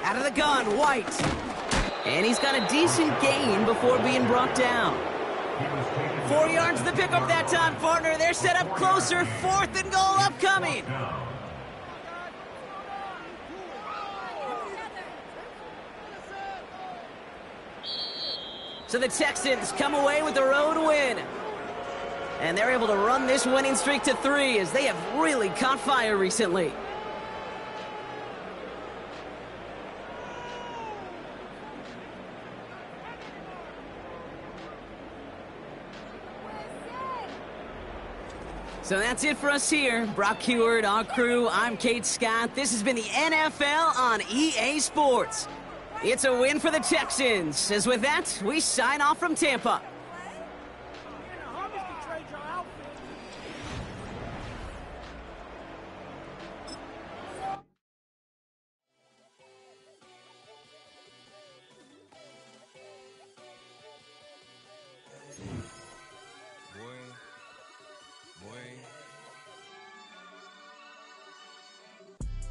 Out of the gun, White. And he's got a decent gain before being brought down. 4 yards to pick up that time, partner. They're set up closer. 4th and goal upcoming. So the Texans come away with the road win. And they're able to run this winning streak to 3 as they have really caught fire recently. So that's it for us here. Brock Heward, our crew, I'm Kate Scott. This has been the NFL on EA Sports. It's a win for the Texans. As with that, we sign off from Tampa.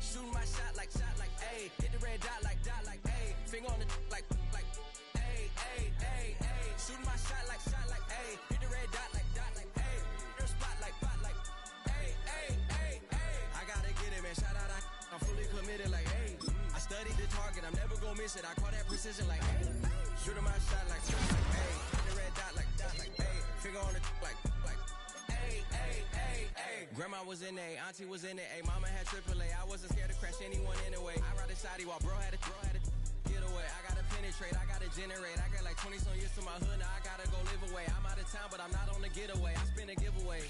Shooting my shot like, ayy. Hit the red dot like, ayy. Finger on the like, ayy, ayy, ayy, ayy. Shooting my shot like, ayy. Hit the red dot like, ayy. Her spot like, ayy, ayy, ayy, ayy. I gotta get it, man. Shout out, I'm fully committed like, ayy. I studied the target, I'm never gonna miss it. I call that precision like, ayy. Shooting my shot like, ayy. Hit the red dot like, ayy. Finger on the like, ayy, ayy, ayy, ayy. Grandma was in A, auntie was in it, ayy. Mama had AAA. I wasn't scared to crash anyone anyway. I ride a side while bro had to get away. I gotta penetrate, I gotta generate. I got like 20 some years to my hood, now I gotta go live away. I'm out of town, but I'm not on the getaway. I spin a giveaway.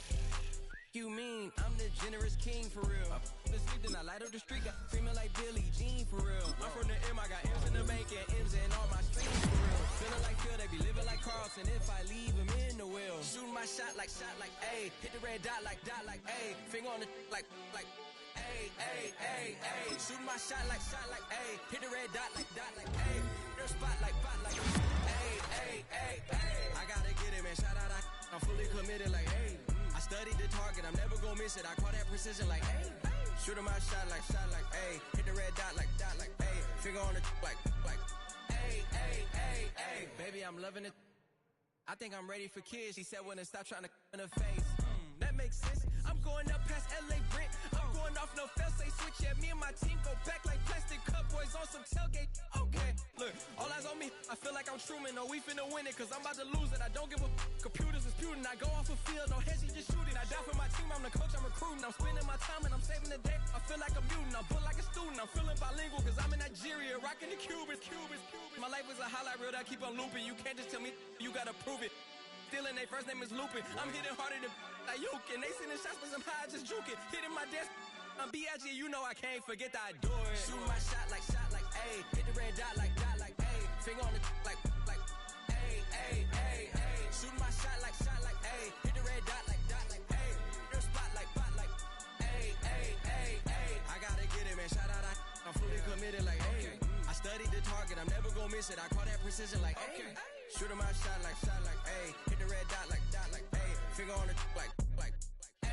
You mean I'm the generous king for real? I the sleep, then I light up the street. Got female like Billie Jean for real. I'm from the M, I got M's in the bank and M's in all my streams for real. Feeling like Phil, they be living like Carlson. If I leave him in the wheel, shooting my shot like A. Hit the red dot like A. Finger on the like A. Shooting my shot like A. Hit the red dot like A. Their spot like A. I gotta get it, man. Shout out, I'm fully committed like A. I studied the target, I'm never gonna miss it. I call that precision like A. Shooting my shot like A. Hit the red dot like A. Finger on the like A. Baby, I'm loving it. I think I'm ready for kids. She said when to stop trying to in her face. That makes sense. I'm going up past LA Brent. I'm going off no fail, say switch. Yeah, me and my team go back like plastic cup boys on some tailgate. Okay, look, all eyes on me. I feel like I'm Truman. No, we finna win it, cause I'm about to lose it. I don't give a computers disputing. I go off a field, no heads, just shooting. I die for my team, I'm the coach, I'm recruiting. I'm spending my time and I'm saving the day. I feel like a mutant, I'm built like a student. I'm feeling bilingual, cause I'm in Nigeria, rocking the Cubans. My life is a highlight reel that I keep on looping. You can't just tell me, you gotta prove it. Stealing, their first name is Lupin. I'm hitting harder than like Yukin. They sending shots for some high, just juke it. Hitting my desk, I'm B.I.G. You know I can't forget that I do it. Shooting my shot like A. Hit the red dot like A. Finger on the like A. Shooting my shot like A. Hit the red dot like A. Their spot like A. I gotta get it, man. Shout out, I'm fully committed like A. I studied the target, I'm never gonna miss it. I call that precision like A. Shooting my shot like A. Hit the red dot like A. Finger on the like A.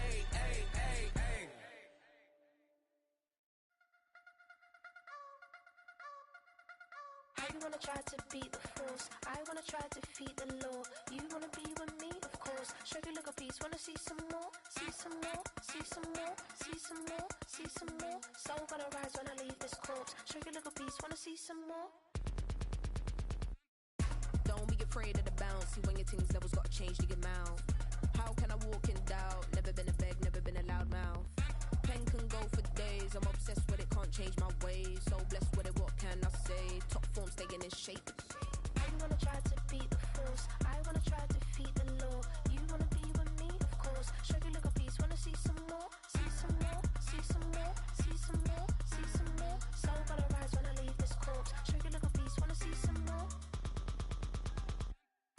I wanna try to beat the force. I wanna try to defeat the law. You wanna be with me, of course. Show you look a piece. Wanna see some more? See some more? See some more? See some more? See some more? Soul gonna rise when I leave this corpse. Show you look a piece. Wanna see some more? Don't be afraid of the bounce. See when your things levels got changed to your mouth. How can I walk in doubt? Never been a beg, never been a loud mouth. Pen can go for days. I'm obsessed with it, can't change my ways. So blessed with it, what can I say? Top form staying in shape. I wanna try to beat the force. I wanna try to defeat the law. You wanna be with me, of course. Show you look a piece. Wanna see some more? See some more? See some more? See some more? See some more? Soul gonna rise when I leave this corpse. Show you look a piece. Wanna see some more?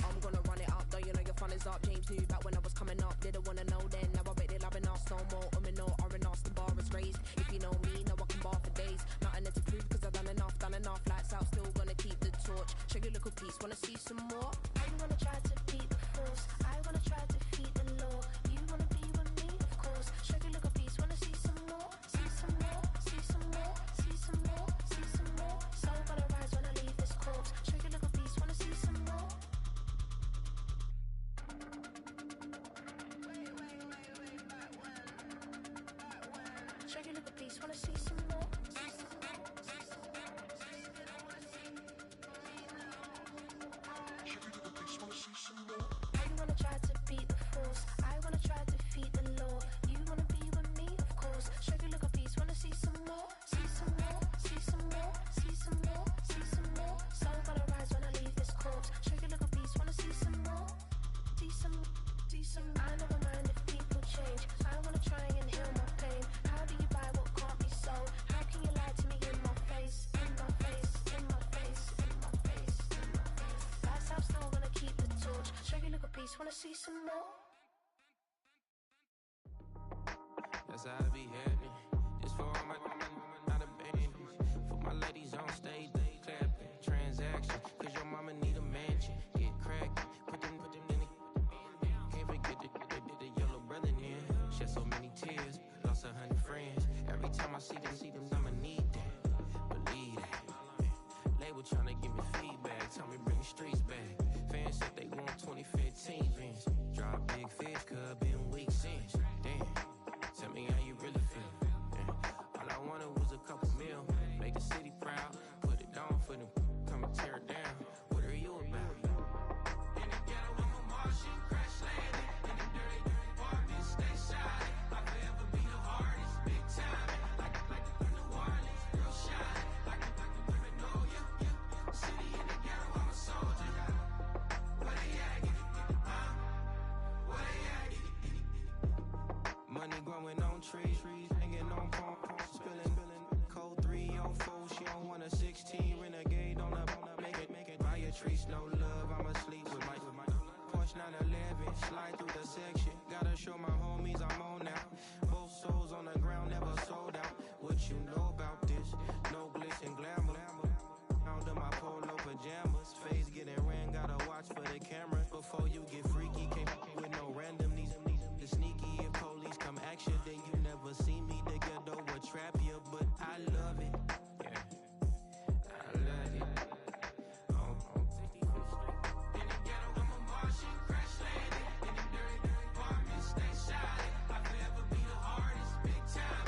I'm gonna run it up, though you know your fun is up. James knew back when I was coming up, didn't wanna know then. Now I bet they're loving us no more. No R&R, the bar is raised. If you know me, know I can bar for days. Nothing to prove cause I've done enough. Lights out, still gonna keep the torch. Show you a little piece, wanna see some more? I wanna try to beat the force. I wanna try to defeat the law. You wanna be with me, of course. Show you a little piece, wanna see some more? See some more? See some more? See some more? See some more? Soul gonna rise when I leave this corpse. Show you a little piece, wanna see some more? Show you a little piece, wanna see some more? I wanna try to beat the force. I wanna try to defeat the law. You wanna be with me, of course. Show you look a piece, wanna see some more? See some more? See some more? See some more? See some more? Soul gonna rise when I leave this corpse. Show you look a piece, wanna see some more? See some. I never mind if people change. I wanna try and heal my pain. How do you buy what can't be sold? How can you lie to me in my face? In my face, in my face, in my face, in my face. That's how I'm still gonna keep the torch. Show you look a piece, wanna see some more? That's how I be heading. Just for all my not abandoned. For my ladies on stage, they clapping. Transaction, cause your mama need a mansion. Get cracking, put them in the. Can't forget the yellow brother in. Shed so many tears, lost 100 friends. Every time I see them, I'ma need that. Believe that. Label tryna give me feedback, tell me bring the streets back. Fans said they want 2015 Vince. Drop big fish, cuz been weeks since. Damn, tell me how you really feel. Yeah. All I wanted was a couple mil, make the city proud, put it down for them, come and tear it down. What are you about? In the ghetto, I'm a Martian, crash landing. In the dirty apartment, stay shiny. I'll forever be the hardest, big time. Like New Orleans, real shiny. Like the women know ya. City in the ghetto, I'm a soldier. Where they at? Huh? Where they at? trees, hanging on palm, spilling. Code 304, she don't want a 16, renegade on the make it. Buy your trees, no love, I'ma sleep with my Porsche 911, slide through the section. Gotta show my homies I'm on now. Both souls on the ground, never sold out. What you know about this? No glitz and glamour. Out of my polo pajamas, face getting ran, gotta watch for the cameras. Before you get freaky, can't with no random. The sneaky, if police come action, then you never see me. The ghetto will trap you, but I love it. Yeah, I love it. On 65th Street. In the ghetto, I'm a Martian, crash landing. In the dirty, dirty apartments, stay shiny. I forever be the hardest, big time.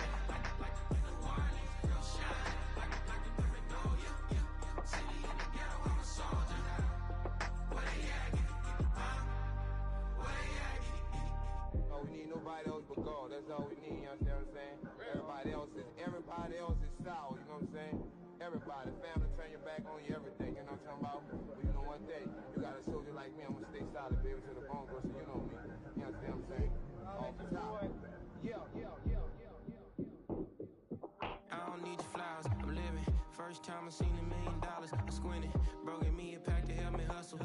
Like the Warnings, real shine. Like the Paranoia, yeah. City in the ghetto, I'm a soldier. Where they at? Where they at? Oh, we need nobody else but God. That's all we need, you understand what I'm saying? Everybody else is sour, you know what I'm saying? Everybody, family, turn your back on you, everything, you know what I'm talking about? But you know one day, you got a soldier like me, I'm gonna stay solid, baby, to the bone, so you know me. You understand what I'm saying? Off the top. Yeah. I don't need your flowers, I'm living. First time I seen $1 million, I squinted. Bro, give me a pack to help me hustle.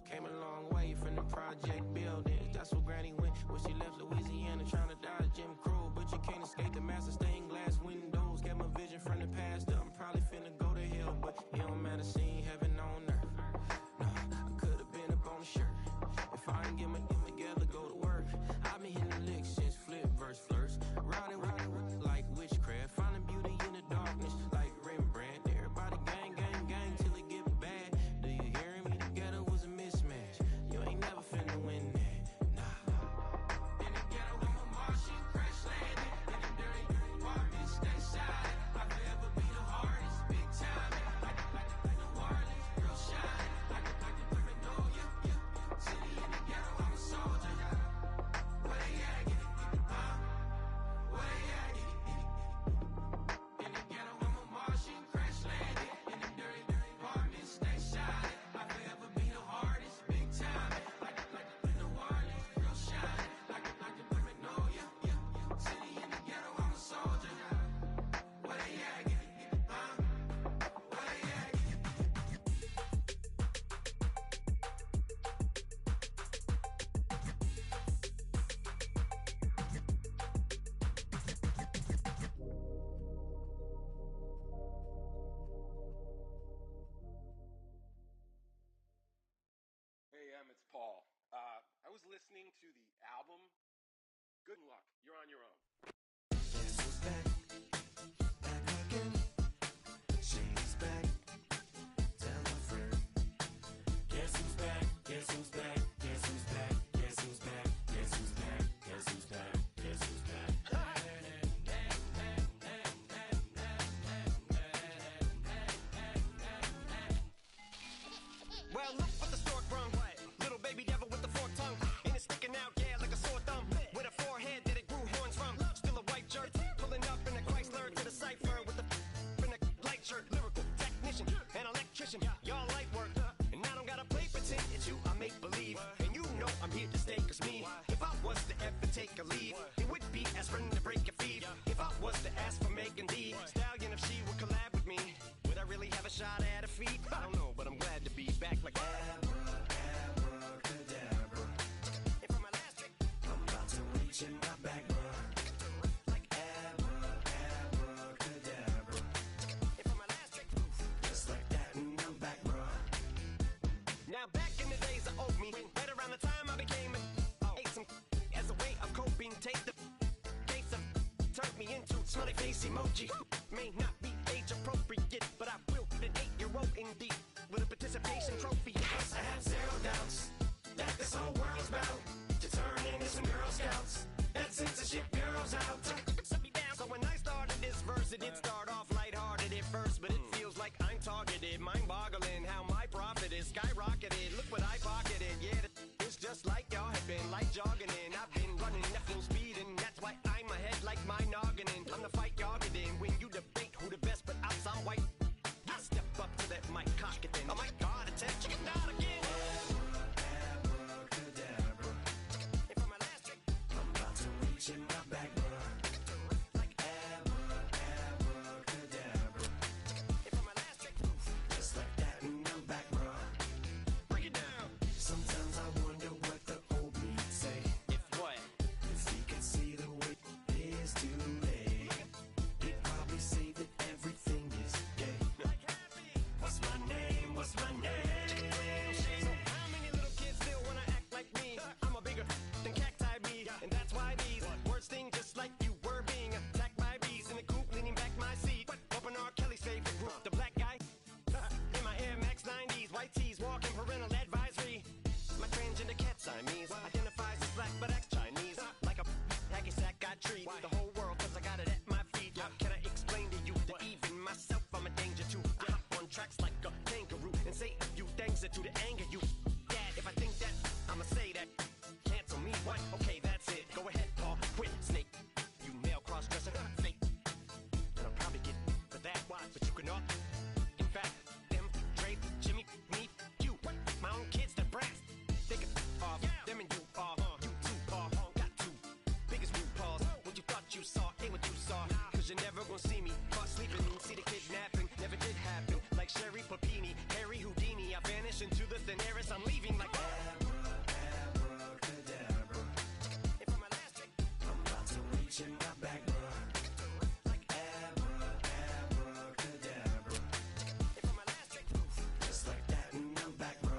Came a long way from the project buildings. That's where Granny went when she left Louisiana, trying to dodge Jim Crow. But you can't escape the master stained glass windows. Get my vision from the past. I'm probably finna go to hell, but it don't matter, seeing heaven on earth. No, I could have been up on the shirt. If I ain't get my together, go to work. I've been hitting the licks since flip verse first. Riding like witchcraft, finding beauty in the darkness like Rembrandt. Everybody gang till it get bad. Do you hear me? The ghetto was a mismatch. You ain't never finna win that. Nah. In the ghetto, I'm a Martian, crash landing. In the dirty apartments, stay silent. I forever be the hardest, big time. Like the Warnings, real shine. Like the Paranoia, yeah. City in the ghetto, I'm a soldier. Where they at? Where they at? In the ghetto, I'm a Martian, crash landing. In the dirty apartments, stay silent. I forever be the hardest, big time. Like the Warnings, real shine. Like the Paranoia, yeah. City in the ghetto, I'm a soldier. Where they at? Where they at? Hey, it's Paul. I was listening to the album. Good luck. You're on your own. Guess who's back? Back again. Shady's back. Tell a friend. Guess who's back? Guess who's back? Guess who's back? Guess who's back? Guess who's back? Guess who's back? Guess who's back? Well, look what the stork brung. Little baby devil with the forked tongue. And it's sticking out, yeah, like a sore thumb. With a forehead that it grew horns from. Still a white jerk. Pulling up in a Chrysler to the cipher with a in a light shirt. Lyrical technician, an electrician. Y'all light work. And I don't gotta play pretend. It's you I make believe. And you know I'm here to stay, cause me, if I was to ever take a leave, it would be as friend to break your feet. If I was to ask for Megan D Stallion, if she would collab with me, would I really have a shot at her feet? I don't know, but I'm glad to be back like abracadabra. And for my last trick, I'm about to reach in my back, bruh. Like abracadabra. And for my last trick, just like that, and I'm back, bruh. Now back in the days I owed me, right around the time I became ate some as a way of coping. Take the case of turned me into smiley face emoji. May not be age appropriate, but I will put an 8-year-old indeed with a participation trophy. Yes, I have zero doubts that this whole world's about to turn into some Girl Scouts. That censorship girls out. Set me down. So when I started this verse, it did start off lighthearted at first, but it feels like I'm targeted. Mind-boggling how my profit is skyrocketed. Look what I pocketed. Yeah, it's just like y'all have been like jogging in. I've been running at full speed, and that's why I'm ahead like my noggin. I'm the fight y'all get in when you debate who pushing to the thin air as I'm leaving like abracadabra. And for my last trick, I'm about to reach in my back, bro. Like abracadabra. And for my last trick, just like that, and I'm back, bro.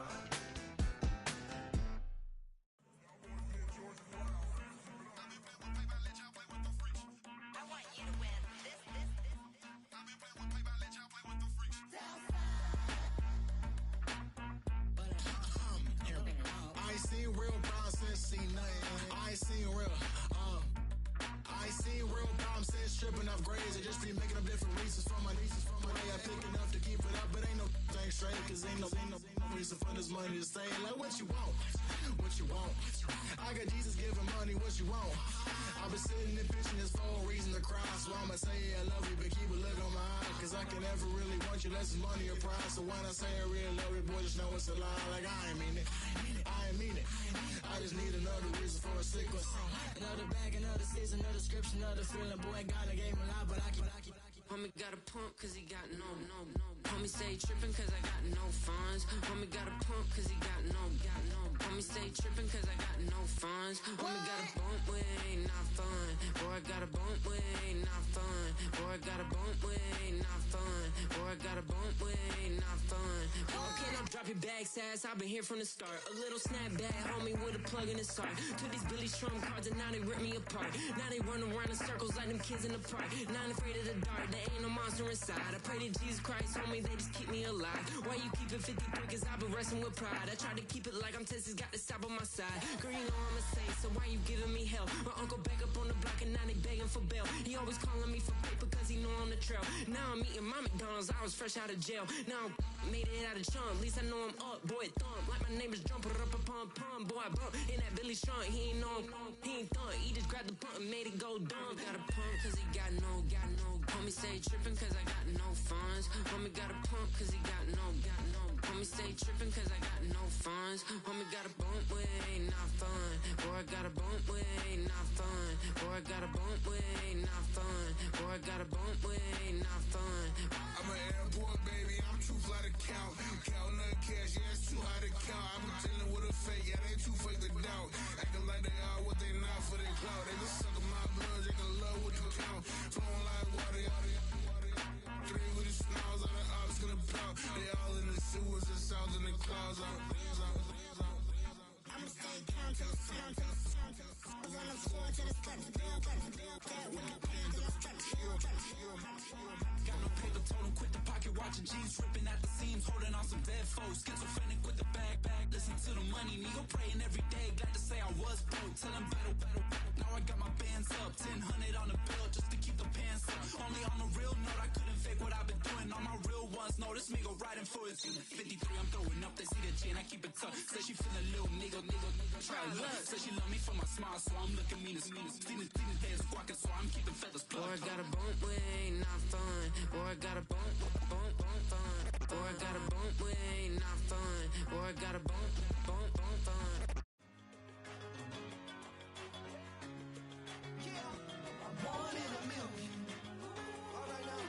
I ain't seen real problems since seen nothing. I ain't seen real. I ain't seen real problems since stripping up grades. I just be making up different reasons for my nieces. From my way I pick enough to keep it up, but ain't no thing straight. Cause ain't no reason for this money to stay. Like what you want? What you want? I got Jesus giving money. What you want? I've been sitting and pitching this for a reason to cry. So I'ma say I love you, but keep a look on my eye. Cause I can never really want you less than money or pride. So when I say I really love you, boy, just know it's a lie. Like I ain't mean it. I ain't mean it. I just need another reason for a sequence. Another bag, another season, another description, another feeling. Boy, God, I gave him a lot, but I keep. Homie got a pump cause he got no. Homie stay trippin' cause I got no funds. Homie got a pump cause he got no. Homie stay trippin' cause I got no funds. Homie got a bump with ain't not fun. Boy, I got a bump with ain't not fun. Boy, I got a bump with ain't not fun. Boy, I got a bump with ain't not fun. Okay, now drop your bag, sass. I've been here from the start. A little snapback, homie, with a plug in his heart. Took these Billy Strum cards and now they rip me apart. Now they run around in circles like them kids in the park. Not afraid of the dark, there ain't no monster inside. I pray to Jesus Christ, homie, they just keep me alive. Why you keep it 53? Cause I've been wrestling with pride. I try to keep it like I'm Texas, got the stop on my side. Girl, you know I'm a saint, so why you giving me hell? My uncle back up on the block and now they begging for bail. He always calling me for paper cause he know I'm the trail. Now I'm eating my McDonald's, I was fresh out of jail. Now I made it out of chump, at least I know I'm up. Boy, thump, like my neighbors jump, up a pump. Boy, I bump in that Billy Strong, he ain't know he ain't thump. He just grabbed the pump and made it go dumb. Got a pump cause he got no. Homie stay trippin' cause I got no funds. Homie got a pump cause he got no. Homie stay trippin' cause I got no funds. Homie got a bump with ain't not fun. Boy, I got a bump with ain't not fun. Boy, I got a bump with ain't not fun. Boy, I got a bump with ain't not fun. I'm an airport baby, I'm too fly to count. Counting the cash, yeah, it's too high to count. I'm dealing with a fake, yeah, they too fake to doubt. Acting like they are what they not for their clout. They just suckin' my blood, they can love what you count. Flowing like water, three with the smiles on the ops gonna plow. They all in the sewers, the south in the clouds. I'ma stay down to the sound, to the sound, to the sound. On the floor to the steps, build, that with the pen to the steps. Got no paper, told him quit the pocket, watching jeans ripping at the seams, holding on some dead foes. Schizophrenic with the bag, listen to the money, nigga praying every day. Glad to say I was broke, tell him battle. Now I got my bands up, 1000 on the bill just to keep the pants up. Only on a real note, I couldn't fake what I've been doing. All my real ones know this nigga riding for his 53, I'm throwing up, they see the chain, I keep it tough. Say she feeling little nigga, try love. Say she love me for my smile, so I'm looking mean as Seen his days squawking, so I'm keeping feathers plucked. Boy, I got a bump with ain't not fun. Boy, I got a bump fun. Boy, I got a bump with ain't not fun. Boy, I got a bump fun. One in a million. All right now.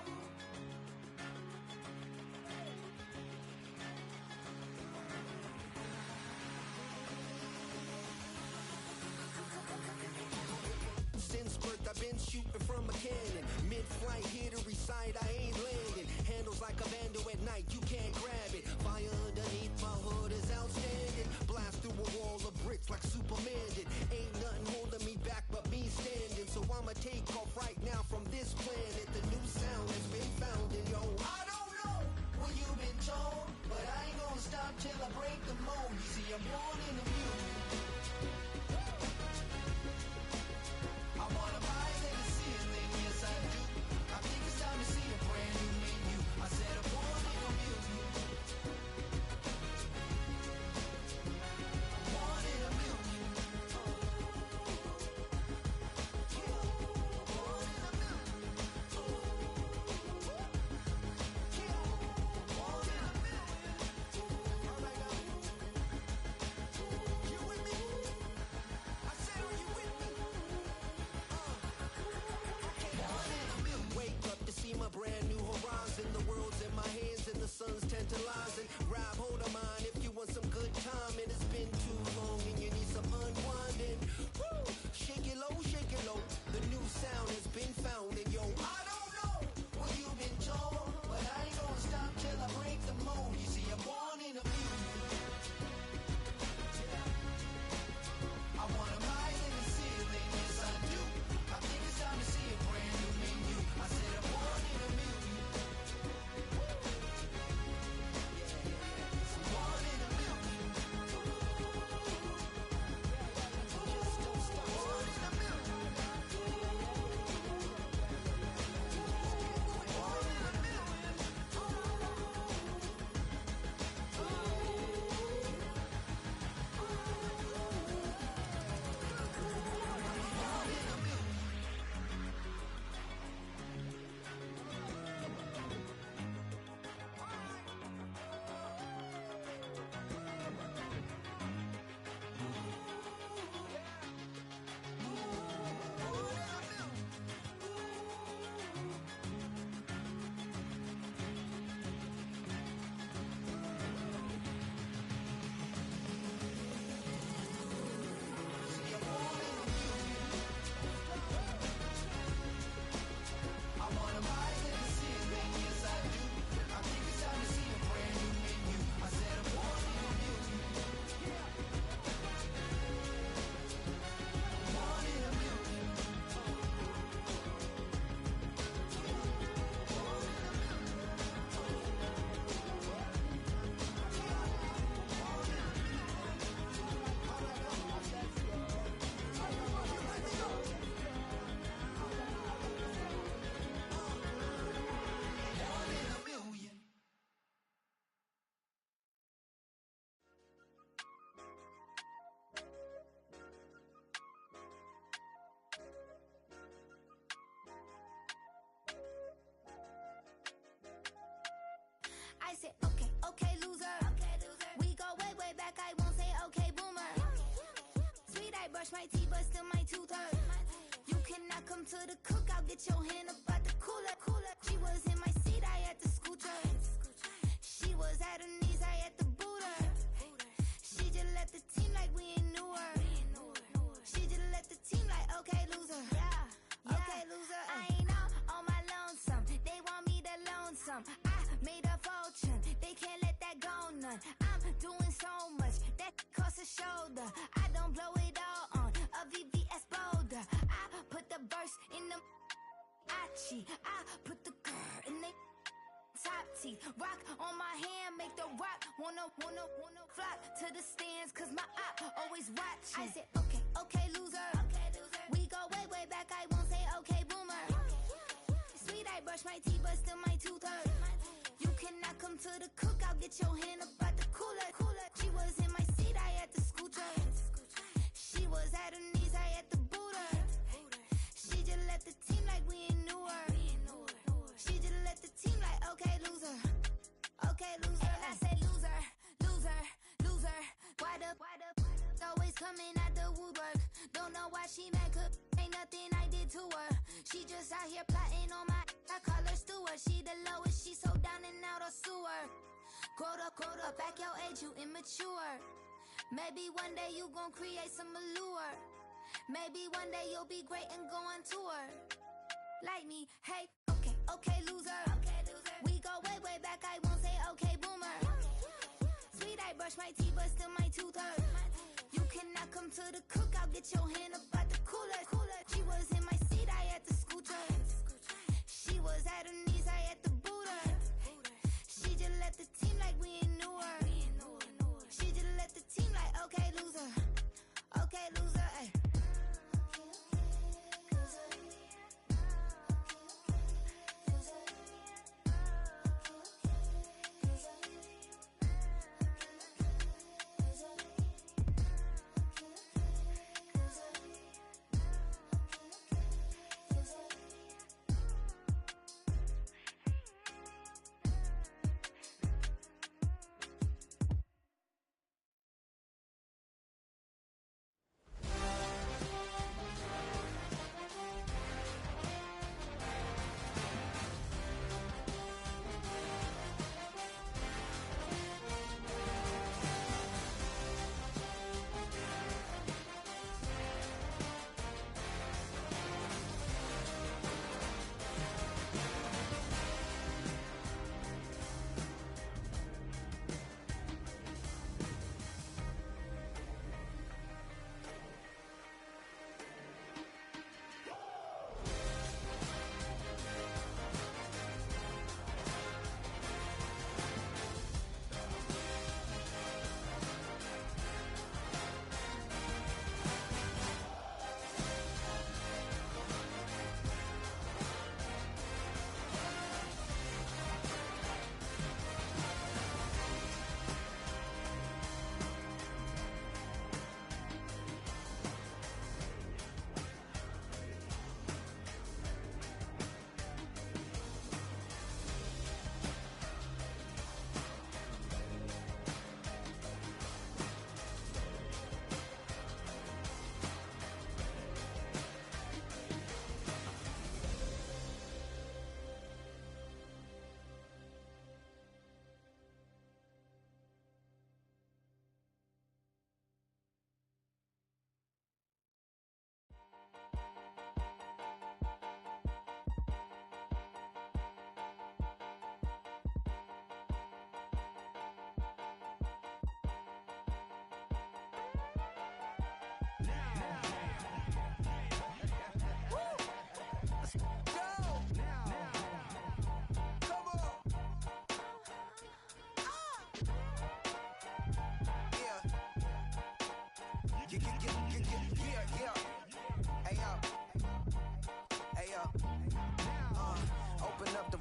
Since birth I've been shooting from a cannon. Mid-flight here to recite, I ain't landing. Handles like a vandal at night, you can't grab it. Fire underneath my hood is outstanding. Blast through a wall of bricks like Superman did. Ain't nothing holding me back but me standing. So I'ma take off right now from this planet. The new sound has been founded, yo. I don't know what you've been told, but I ain't gonna stop till I break the mold. You see, I'm born in the music. I wanna rise in the ceiling, yes I do. I think it's brush my teeth, but still my tooth hurt. You cannot come to the cookout, get your hand up out the cooler. She was in my seat, I had to scoot her. She was at her knees, I had to boot her. She just left the team like we ain't knew her. She just left the team like, okay, loser. Okay, loser. I ain't on my lonesome. They want me to lonesome. I made a fortune. They can't let that go none. I'm doing so much that costs a shoulder. I don't blow it all on a VVS boulder. I put the verse in the Achi. I put the girl in the top teeth. Rock on my hand, make the rock wanna flock to the stands, cause my eye always watching. I said, okay, loser. We go way back, I won't say okay, boomer. Sweet, I brush my teeth, but still my tooth hurt. You cannot come to the cookout, get your hand up out the cooler. She was in my seat, I had to scoot her. She was at her knees, I had to boot her. She just left the team like we ain't knew her. She just left the team like, okay, loser. Okay, loser. And I said loser. Why the always coming at the woodwork? Don't know why she mad, cause ain't nothing I did to her. She just out here plotting on my, I call her steward. She the lowest, she so down and out of sewer. Growed up, back your age, you immature. Maybe one day you gon' create some allure. Maybe one day you'll be great and go on tour. Like me, hey, okay, loser. We go way back, I won't say okay, boomer. Sweet, I brush my teeth, but still my tooth hurt. You cannot come to the cookout, get your hand up out the cooler. She was in my seat, I had to scoot her. She was at her knees, I had to boot her. She just left the team like we ain't knew her. She just left the team like, okay, loser. Okay, loser, ay.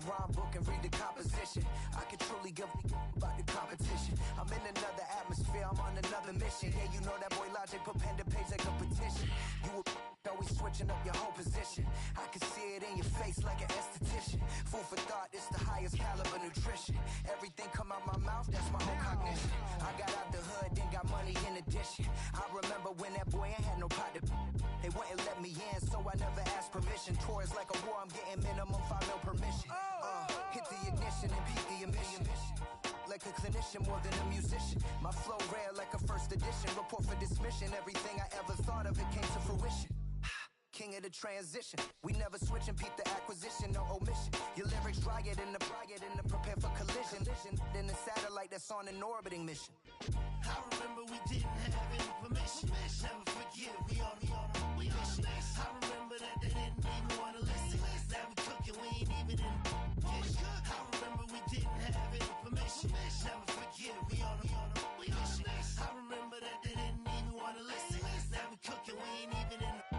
Rhyme book and read the composition. I can truly give about the competition. I'm in another atmosphere, I'm on another mission. Yeah, you know that boy Logic put pen to page like a petition. You always switching up your whole position. I can see it in your face like an esthetician. Food for thought, it's the highest caliber nutrition. Everything come out my mouth, that's my own cognition. I got out the hood, then got money in addition. ignition. I remember when that boy ain't had no pot to. They wouldn't let me in, so I never asked permission. Tours like a war, I'm getting minimum 5 mil permission. Hit the ignition and beat the emission. Like a clinician more than a musician. My flow rare like a first edition. Report for dismission. Everything I ever thought of, it came to fruition. King of the transition. We never switch and peep the acquisition, no omission. Your lyrics dry it in the prepare for collision. Then the satellite that's on an orbiting mission. I remember we didn't have any permission. Never forget, we on the mission. I remember that they didn't even want to listen. Now we cooking, we ain't even in the kitchen. I remember we didn't have any permission. Never forget, we on the mission. I remember that they didn't even want to listen. Now we cooking, we ain't even in the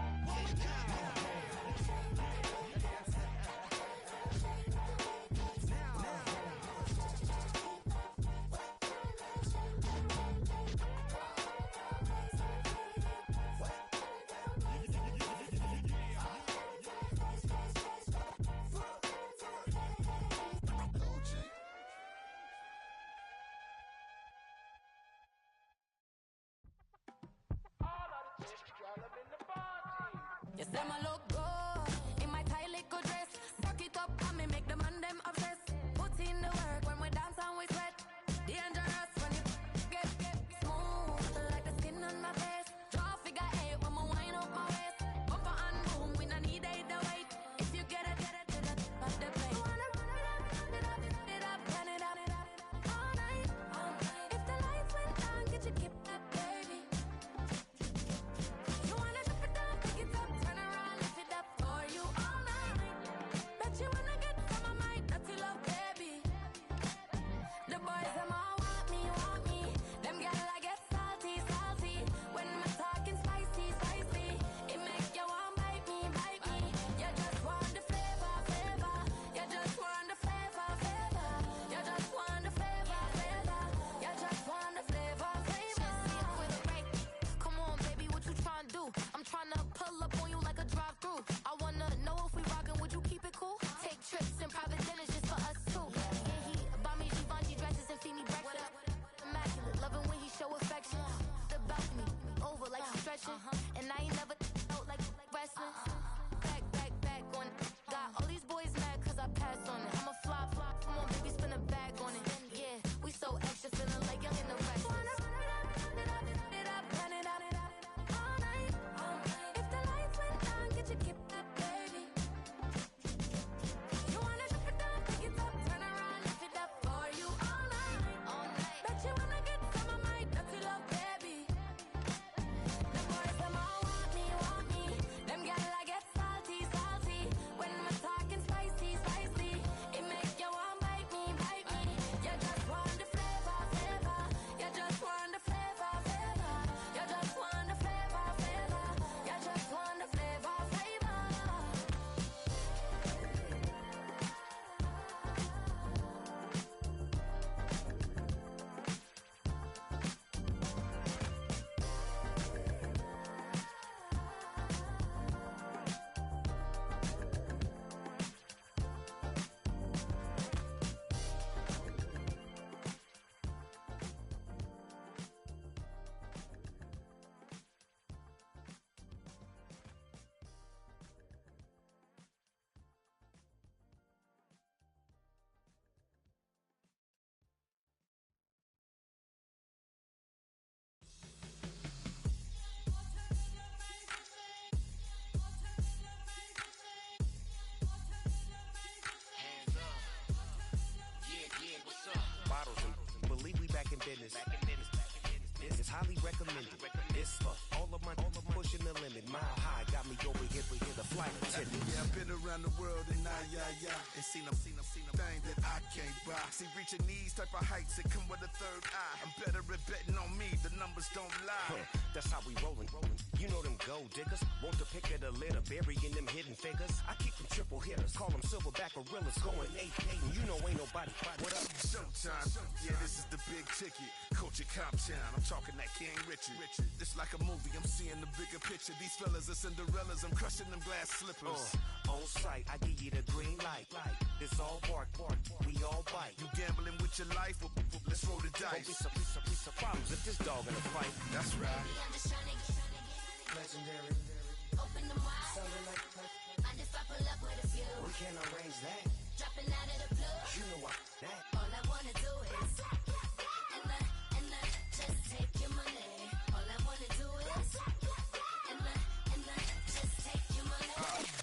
Yes, them a look good in my tight little dress. Rock it up and me make the man them obsessed. Put in the work when we dance and we sweat. Dangerous when you get smooth like the skin on my face. Draw figure 8 when we wind up my waist. Bumper and boom, we no need either wait. If you get it to the top of the plate. You wanna run it up, turn it up all night. If the lights went down, get your keep up, baby. You wanna drop it down, pick it up, turn around, lift it up for you all night. Bet you wanna get from my mind, that's your love, baby. The boys them all want me. Them gyal I get salty. When I'm talking spicy. It make you want bite me. You just want the flavor. You just want the flavor. You just want the flavor. You just want the flavor. Just see it with a break. Come on, baby, what you tryna do? I'm tryna pull up on you like a drive-through. I wanna know if we rockin', would you keep it cool? Take trips and private dinners just for us two. Yeah, he buy me Givenchy dresses and feed me breakfast. Immaculate, loving when he show affection. The balcony, over like she's stretching. And I ain't never out like wrestling. Back on it. Got all these boys mad cause I passed on it. I'm a flop. Come on, baby, spin a bag on it. Yeah, we so extra, feeling like young in the rest. Turn it up all night. If the lights went down, get your keep up, baby. You wanna drop it down, pick it up, turn around, lift it up for you all night. Bet you wanna get from my mind, that's your love, baby. The boys them all want me. Them gyal I get salty. When I'm talking spicy. It make you want bite me. You just want the flavor. You just want the flavor. You just want the flavor. You just want the flavor. Bottles and believe we back in business. It's highly recommended. It's for all of my pushing the limit. Mile high got me over here with the flight attendant. Yeah, I've been around the world and and seen them thing that I can't buy. See, reaching these type of heights, it come with a third eye. I'm better at betting on me, the numbers don't lie. That's how we rollin'. You know them gold diggers, want to pick at a litter, burying them hidden figures. I keep them triple hitters, call them silverback gorillas, going 8-8, and you know ain't nobody. What up? Showtime, yeah, this is the big ticket. Coach at Comptown, I'm talking that King Richard. It's like a movie, I'm seeing the bigger picture. These fellas are Cinderellas, I'm crushing them glass slippers. On sight, I give you the green light. It's all bark, we all bite. You gambling with your life, let's roll the dice. Don't be problems if this dog in a fight. That's right. Baby, I'm just tryna get Legendary. open them wide. Sounding like Mind if I pull up with a few? we can arrange that. Dropping out of the blue. You know what that. All I wanna do is and just take your money. All I wanna do is and just take your money.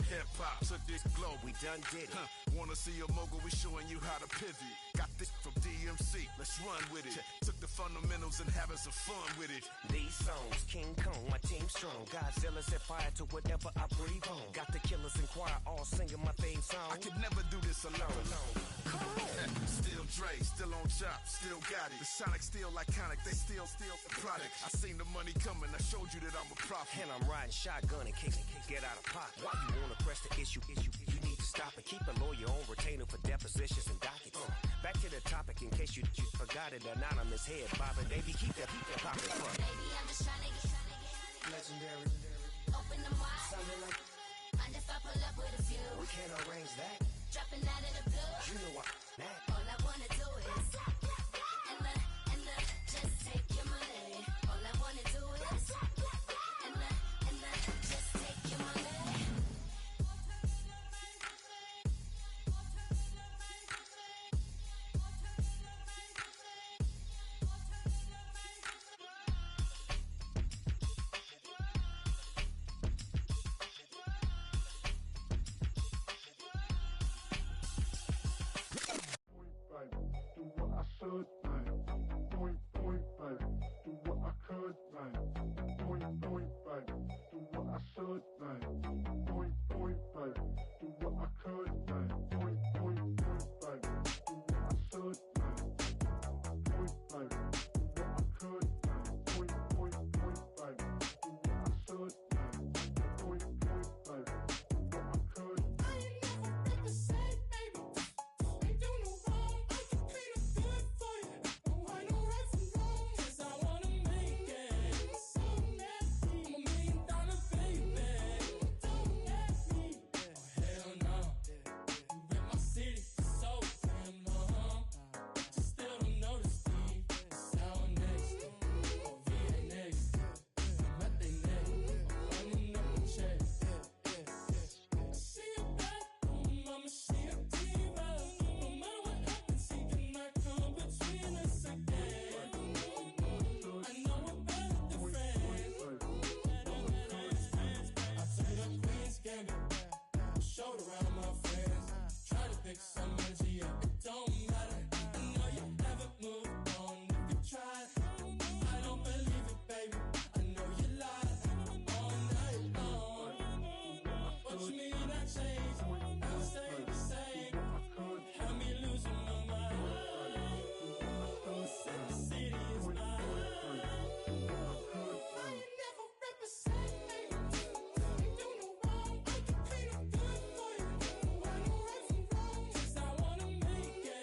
Hip-hop took this globe. We done did it. Wanna see a mogul? We showing you how to pivot. Got this from DMC. Let's run with it. Took the fundamentals and having some fun with it. These songs, King Kong, my team strong. Godzilla set fire to whatever I breathe on. Got the killers in choir all singing my theme song. I could never do this alone. Still Dre, still on chop, still got it. The Sonic still iconic, they still the product. I seen the money coming, I showed you that I'm a prophet. And I'm riding shotgun in case get out of pocket. Why you wanna press the issue? You need to stop it. Keep a lawyer on retainer for depositions and dockets. Back to the topic in case you forgot it. Anonymous head bobbing, baby, keep that popping front. Baby, I'm just tryna get Legendary. open them wide. Sounding like Mind if I pull up with a few? we can arrange that. Dropping out of the blue. You know what that. All I wanna do is and just take your money. All I wanna do is and just take your money. Do what I should, like. Point, baby. Do what I could, like. Point, baby. Do what I should, like. Point, baby. Do what I could, like. Point, baby. Do what I should, like. Point, baby. Do what I could, like. Point, baby. Do what I should, like. Point, baby. Do what I could. I ain't never been the same, baby. Ain't do no wrong. I can clean up good for you. Don't hide no right from wrong. 'Cause I wanna make it. So nasty. I'm $1 million baby. Don't ask me. Oh hell no. You rip my city so damn long. Just still don't notice me. Sour next. Oh VA next. I'm at they neck. I'm running up the check. She a bad mama, she a diva. No matter what happens, she cannot come between us again. I know we're better than friends. I turned up Queen's Gambit, showed around my friends. Try to pick some energy up, it don't matter. I know you haven't moved on if you tried. I don't believe it, baby. I know you lied all night long. What you mean I changed? I stay the same. Had me losing my mind. Said the city is mine. I ain't never represent, baby. Ain't do no wrong. I can clean up good for you. Don't hide no right from wrong. 'Cause I wanna make it.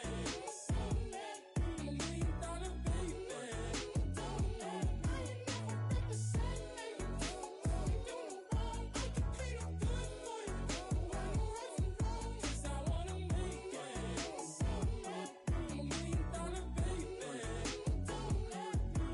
So nasty. I'm $1 million baby. Don't let me. I ain't never represent, baby. Ain't do no wrong. I can clean up good for you. Don't hide no right from wrong. 'Cause I wanna make it. So nasty. I'm $1 million baby. Don't let me.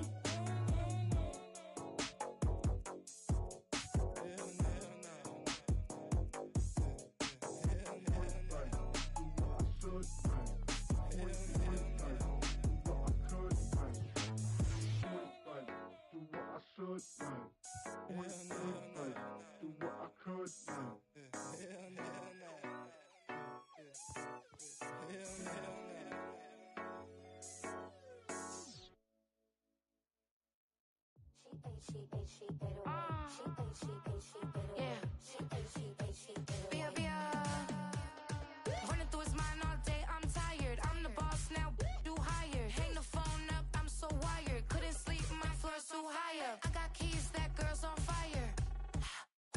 Running through his mind all day, I'm tired. I'm the boss now, do higher. Hang the phone up, I'm so wired. Couldn't sleep, my floor's too high up. I got keys, that girl's on fire.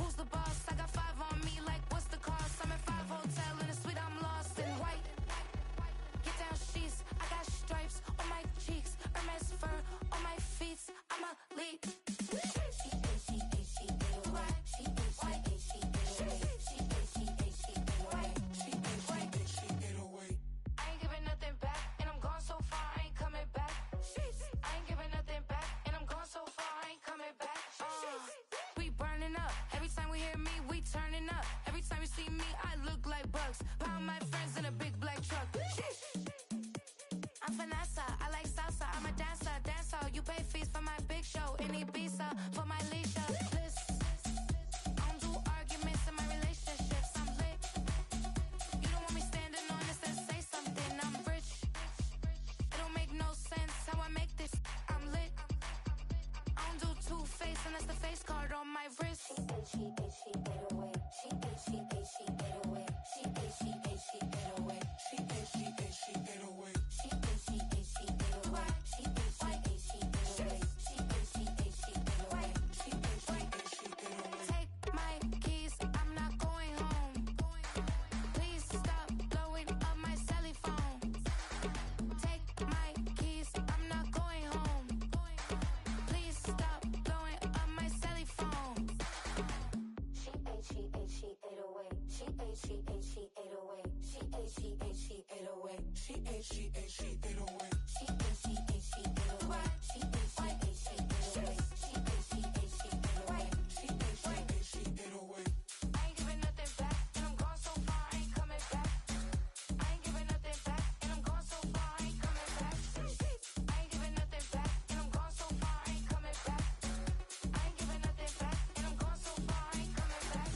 Who's the boss? I got 5 on me, like what's the cost? I'm at 5 hotel in a suite, I'm lost in white. Get down sheets, I got stripes on my cheeks, Hermes fur on my feet. I'm a lead. She bucks. Pound my friends in a big black truck. Sheesh. I'm Vanessa, I like salsa. I'm a dancer, dancer. You pay fees for my big show in Ibiza for my leisure. Listen, I don't do arguments in my relationships. I'm lit. You don't want me standing on this and say something. I'm rich. It don't make no sense how I make this. I'm lit. I don't do two-face unless the face card on my wrist. She ate, she ate away. She ate, she ate, she ate away. She ate, she ate, she ate away. She ate, she ate, she ate away. She ate, she ate, she ate away. She ate, she ate, she ate away. She ate, she ate, she ate away. She ate, she ate, she ate away. Take my keys, I'm not going home. Please stop blowing up my celly phone. Take my keys, I'm not going home. Please stop blowing up my celly phone. She ate, she ate, she ate away. She ate, she ate, she ate away. She ate, she ate, she ate away. She ate, she ate, she ate away. She ate, she ate, she ate away. She ate, she ate, she ate away. She ate, she ate, she ate away. She ate, she ate, she ate away. I ain't giving nothing back, and I'm gone so far, I ain't coming back. I ain't giving nothing back, and I'm gone so far, I ain't coming back. I ain't giving nothing back, and I'm gone so far, I ain't coming back. I ain't giving nothing back, and I'm gone so far, I ain't coming back.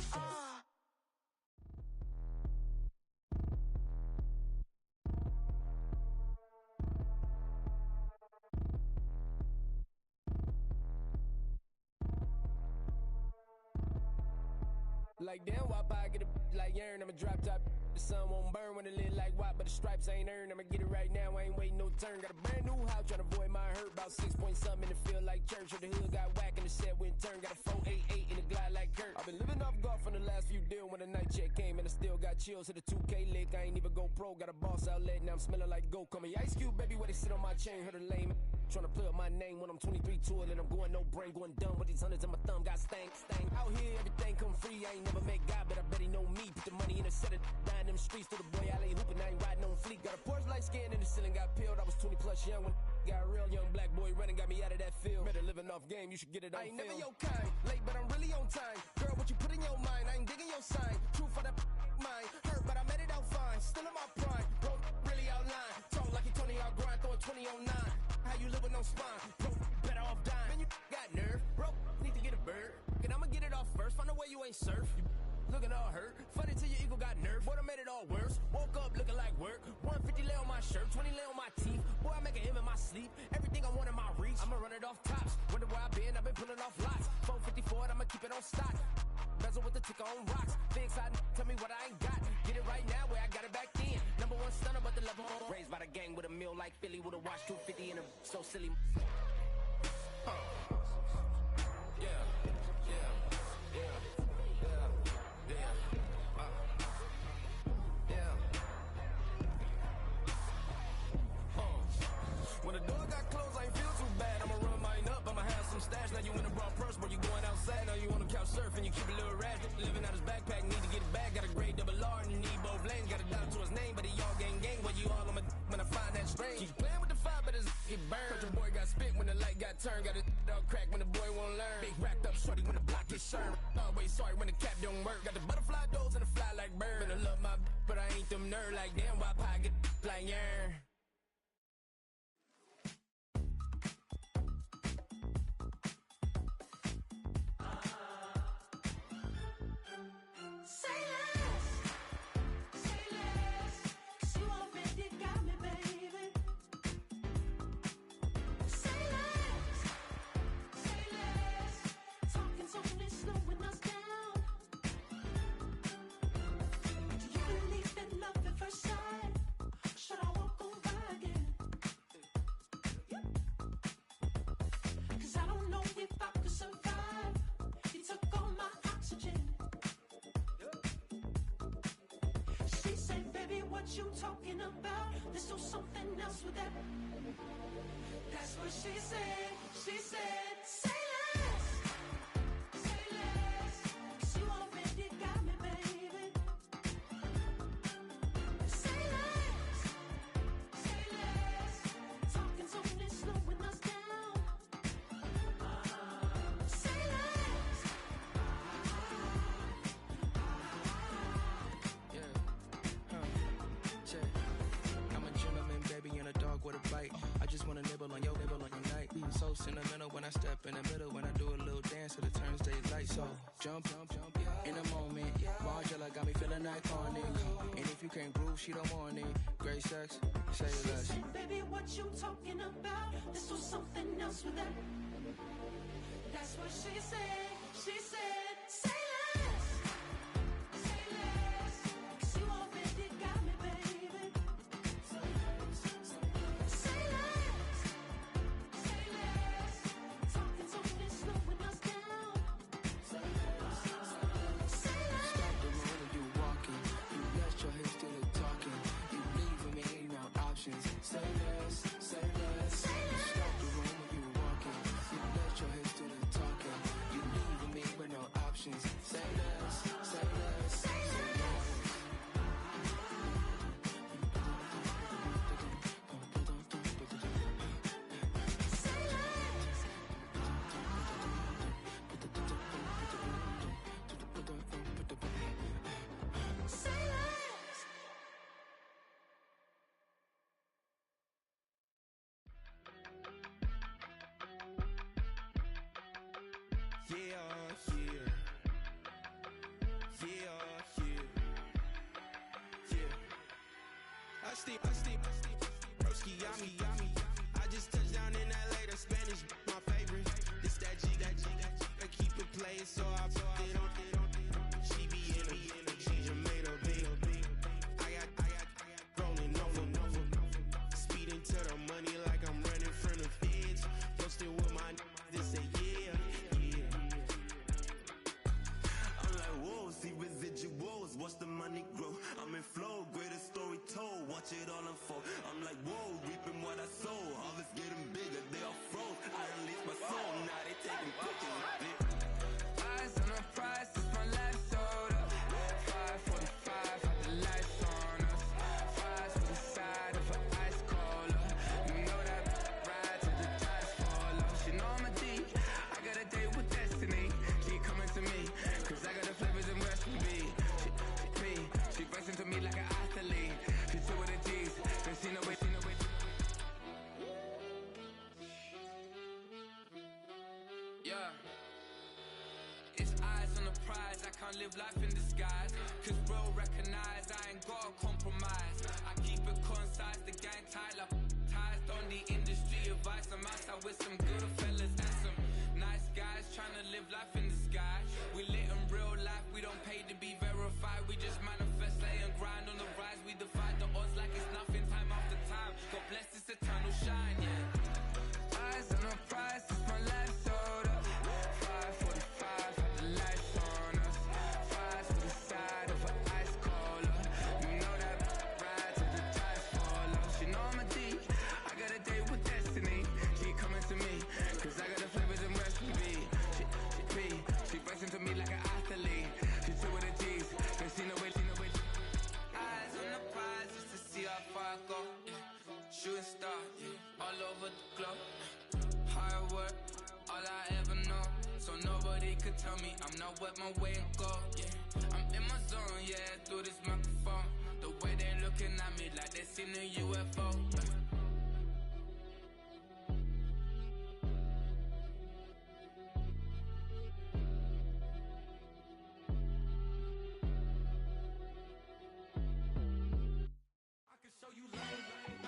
Like damn, why I get a like urn? I'm a drop top. The sun won't burn when it lit like white, but the stripes ain't earned. I'ma get it right now, I ain't waiting no turn. Got a brand new house, tryna avoid my hurt. About 6 point something in the field like church. Or the hood got whack and the set went turn. Got a 488 in the glide like Kurt. I've been living off golf from the last few deals. When the night check came and I still got chills to the 2K lick. I ain't even go pro, got a boss outlet, now I'm smelling like go. Call me Ice Cube, baby, where they sit on my chain. Heard a lame tryna play up my name when I'm 23 tour, and I'm going no brain, going dumb with these hundreds in my thumb. Got stank. Out here, everything come free. I ain't never met God, but I bet he know me. Put the money in a set of dying them streets. Through the boy alley hooping, I ain't riding on fleek. Got a Porsche light skin in the ceiling, got peeled. I was 20 plus young when got real young black boy running, got me out of that field. Better living off game, you should get it on film. I ain't never your kind, late but I'm really on time. Girl, what you put in your mind, I ain't digging your sign. True for that mind, hurt but I made it out fine. Still in my prime, bro, really outline. Talk like you Tony out grind, throwing 20 on 9. How you live with no spine, bro, better off dying. Man, you got nerve, bro, need to get a bird. And I'ma get it off first, find a way you ain't surf. You looking all hurt, funny till your ego got nerve. Boy, I made it all worse, woke up looking like work. 150 lay on my shirt, 20 lay on my teeth. Boy, I make an M in my sleep, everything I want in my reach. I'ma run it off tops, wonder where I've been pulling off lots. 454, I'ma keep it on stock. Bezel with the ticker on rocks. Big side, tell me what I ain't got. Get it right now where I got it back then. Number one stunner, but the level on. Raised by the gang with a meal like Philly with a watch 250 and a so silly. When the door got closed, I ain't feel too bad. I'ma run mine up, I'ma have some stash. Now you in a broad purse, but you going outside. Now you on the couch surfing, you keep a little rash. Living out his backpack, need to get it back. Got a grade double R and you need both lanes. Got a dot to his name, but he all gang. Where you all on my when I find that strange. Keep playing with the fire, but his get burned. Cause your boy got spit when the light got turned. Got it all crack when the boy won't learn. Big racked up shorty when the block gets shurned. Always sorry when the cap don't work. Got the butterfly doors and the fly like bird. And I love my but I ain't them nerd like damn. Why pie get like yarn? You talking about? Let's do something else with that. That's what she said. She said, say less. Say less. 'Cause you already got me, baby. Say less. Say less. Talking so it's slowing us down. Say less. Yeah. step in the middle when I do a little dance till it turns daylight. So jump, in a moment. Margella got me feeling iconic. And if you can't groove, she don't want it. Great sex, say less. She said, baby, what you talking about? This was something else with that. That's what she said. She said, say less. Say less. 'Cause you already got me, baby. Say less. Say less. Talking so this slowing us down. Say less. Say less. Stop the road and you walking. You let your hips do the talking. You leaving me no options. Say less, say less. Say less. Stop the road when you walking. You let your hips do the talking. You leaving me with no options. Say less, say less. Say less. Say less. I steam, broski, yummy. I just touched down in LA, the Spanish, my favorite. This that G, I keep it playing, so I put it on. She be in a, she just made a big. I got rolling over. Speeding to the money like I'm running from the feds. Posting with my they say yeah. I'm like, whoa, see residuals, watch the money grow. I'm in flow, greatest story told, watch it all unfold. I'm like, whoa, reaping what I sow. Harvest getting bigger, they all froze. I release my soul, now they taking pictures of it. Eyes on the prize, it's my life sold up. 5:45, had the lights on us. Fries with the side of an ice cola. You know that ride till the tires fall off. She know I'm a D, I got a date with destiny. She coming to me, 'cause I got the flavors and recipe. She pressing to me like an athlete. She two with the G's, then she know it. Yeah. It's eyes on the prize, I can't live life in disguise. 'Cause bro recognize I ain't gotta compromise. I keep it concise, the gang tight like ties. On the industry advice, I'm outside with some good fellas and some nice guys trying to live life in the sky. We lit in real life, we don't pay to be verified. We just manifest, lay and grind on the rise. We defy the odds like it's nothing, time after time. God bless this eternal shine, yeah. Eyes on the prize, it's my life sold up. 5:45, had the lights on us. Fries with the side of an ice cola. You know that ride till the tires fall off. She know I'm a D, I got a date with destiny. She coming to me, 'cause I got the flavors and recipe. She pressing to me like an athlete. She two with the G's, then she know it. Eyes on the prize just to see how far I go. Shooting star, all over the globe. Hard work, all I ever know. So nobody could tell me I'm not wet my way and go. Yeah, I'm in my zone, yeah, through this microphone. The way they looking at me like they seen a UFO.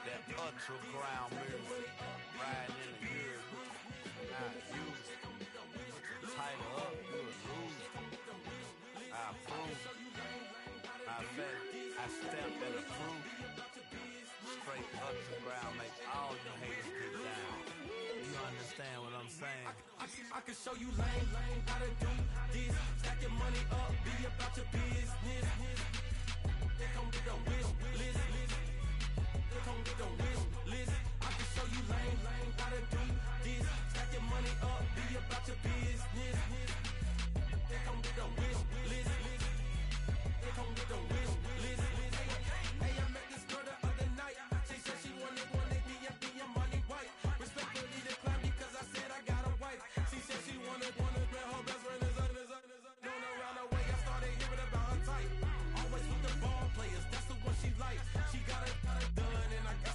That ultra ground music, riding in the good, not used. Tighten up, good lose. I approve. I bet I stepped and approved. Straight ultra ground make all you haters get down. You understand what I'm saying? I can show you lame, how to do this. Stack your money up, be about your business. They come with a wish list. They come with a wish list. I can show you lame, how to do this. Stack your money up, be about your business. They come with a wish list. They come with a wish list. Hey, I met this girl the other night. She said she wanted me and be a money white. Respectfully declined because I said I got a wife. She said she wanted man, her best friend is known around the way. I started hearing about her type. Always with the ball players, that's the one she likes. She got it done and I guess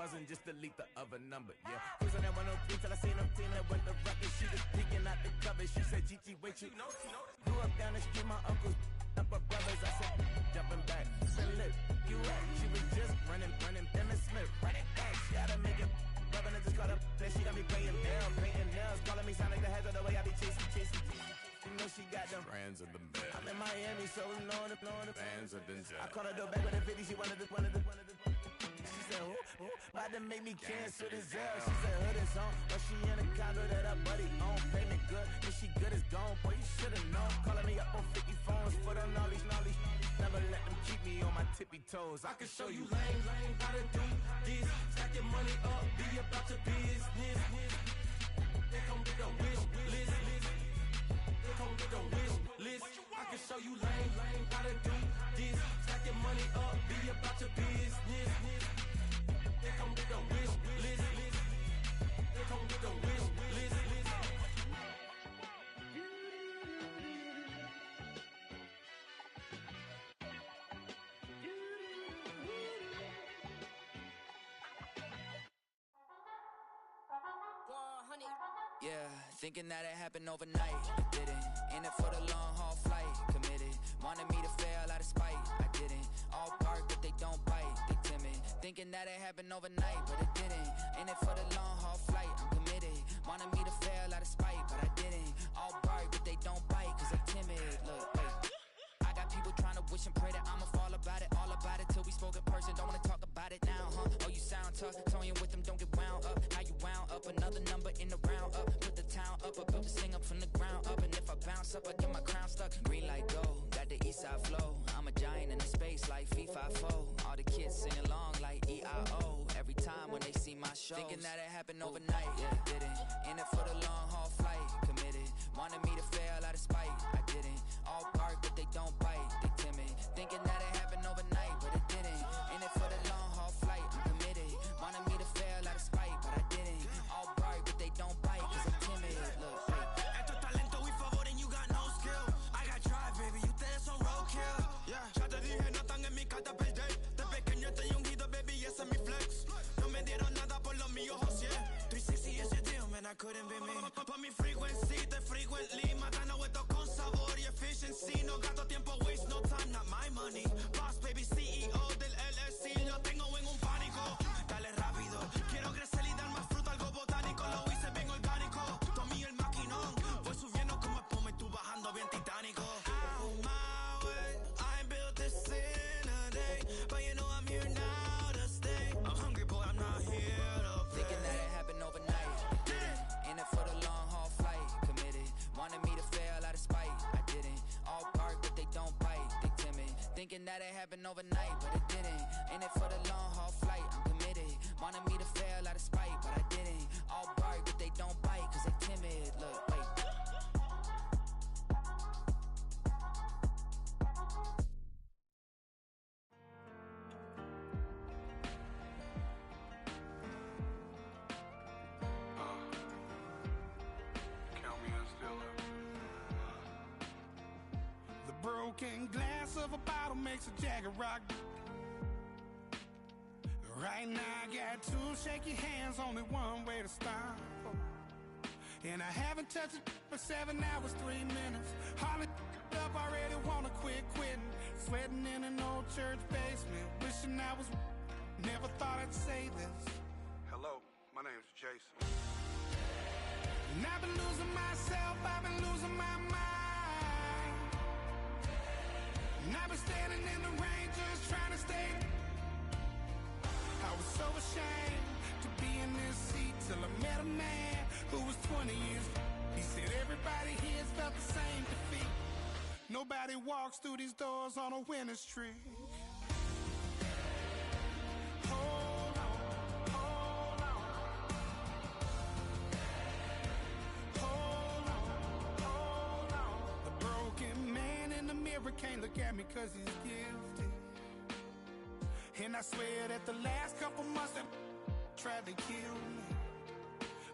buzzing, just delete the other number, yeah. Cruising at 103 till I seen them feeling with the ruckus. She was peeking out the cover. She said, Gigi, wait, you know. Grew up down the street, my uncles up her brothers. I said, jumping back, said, look, you at. She was just running, Emmitt Smith, running back. She had to make it, rubbing and just caught up. Then she got me painting nails, calling me sound like the heads of the way I be chasing. You know she got them Brands of the bed. I'm in Miami, so know the Bands of the I called her door back with a 50, she wanted the She said, who? About to make me cancel this L. She said, hood is on, but she in a condo that her buddy own. Payment good, if she good is gone. Boy, you should've known. Calling me up on 50 phones, foot on all these. Never let them keep me on my tippy toes. I can show you lame, how to do this. Stack your money up, be about your business. They come with a wish list. They come with a wish list. I can show you lame, how to do this. Stack your money up, be about your business. They come with a wish list. They come with a wish list. Yeah, thinking that it happened overnight, it didn't. In it for the long haul flight, committed. Wanted me to fail out of spite, I didn't. All bark but they don't bite, they timid. Thinking that it happened overnight, but it didn't. In it for the long haul flight, I'm committed. Wanted me to fail out of spite, but I didn't. All bark but they don't bite, cause they timid. Look, wait. I got people trying to wish and pray that I'ma fall about it. All about it till we spoke in person, don't wanna talk about it now, huh? Oh, you sound tough, toying with them, don't get wound up. How you wound up, another number in the round up. Put the town up, I built this thing up from the ground up. And if I bounce up, I get my crown stuck. Green light go, got the east side flow. I'm a giant in the space like FIFA4. All the kids sing along like EIO. Every time when they see my shows. Thinking that it happened overnight, yeah, didn't. In it for the long haul flight, committed. Wanted me to fail out of spite, I didn't. All bark but they don't bite, they timid. Thinking that it happened overnight, but it didn't. In it for the long haul flight, I'm committed. Wanted me to fail out of spite, but I didn't. All bark but they don't bite, cause I'm timid. Look, Esto es talento y favor and you got no skill. I got drive, baby, ustedes son roadkill. Yeah, ya te dije, no están en mi carta perder. De pequeño estoy ungido, baby, ese es mi flex. No me dieron nada por lo mío, José. 360 ese deal, man, I couldn't be me. Pa' mi frequency, te frequently. Matando esto con sabor y efficiency. No gasto tiempo, waste no time, not my money. Boss, baby, CEO del LLC. Lo tengo en un pánico. Dale rápido, quiero crecer y dar más fruto, algo botánico. Lo hice bien orgánico. Tomé el maquinón. Voy subiendo como espuma y tú bajando bien titánico. Out my way, I ain't built this in a day. But you know I'm here now to stay. I'm hungry, boy, I'm not here to play. thinking that it happened overnight, didn't. In it for the long haul flight, committed. Wanted me to fail out of spite, I didn't. All bark but they don't bite, they timid. Thinking that it happened overnight, but it didn't. In it for the long haul flight, I'm committed. Wanted me to fail out of spite, but I didn't. All bark but they don't bite, cause they timid. Look, wait. Count me in still up. The broken glass of a bottle makes a Jagger rock. Right now I got two shaky hands, only one way to stop. And I haven't touched it for 7 hours, 3 minutes. Hardly up, already wanna quit quitting. Sweating in an old church basement, wishing I was. Never thought I'd say this. Hello, my name's Jason. And I've been losing myself, I've been losing my mind. And I've been standing in the rain just trying to stay. I was so ashamed to be in this seat till I met a man who was 20 years. He said everybody here's felt the same defeat. Nobody walks through these doors on a winning streak. Hold on, hold on. Hold on, hold on. The broken man in the mirror can't look at me cause he's guilty. And I swear that the last couple months that tried to kill me.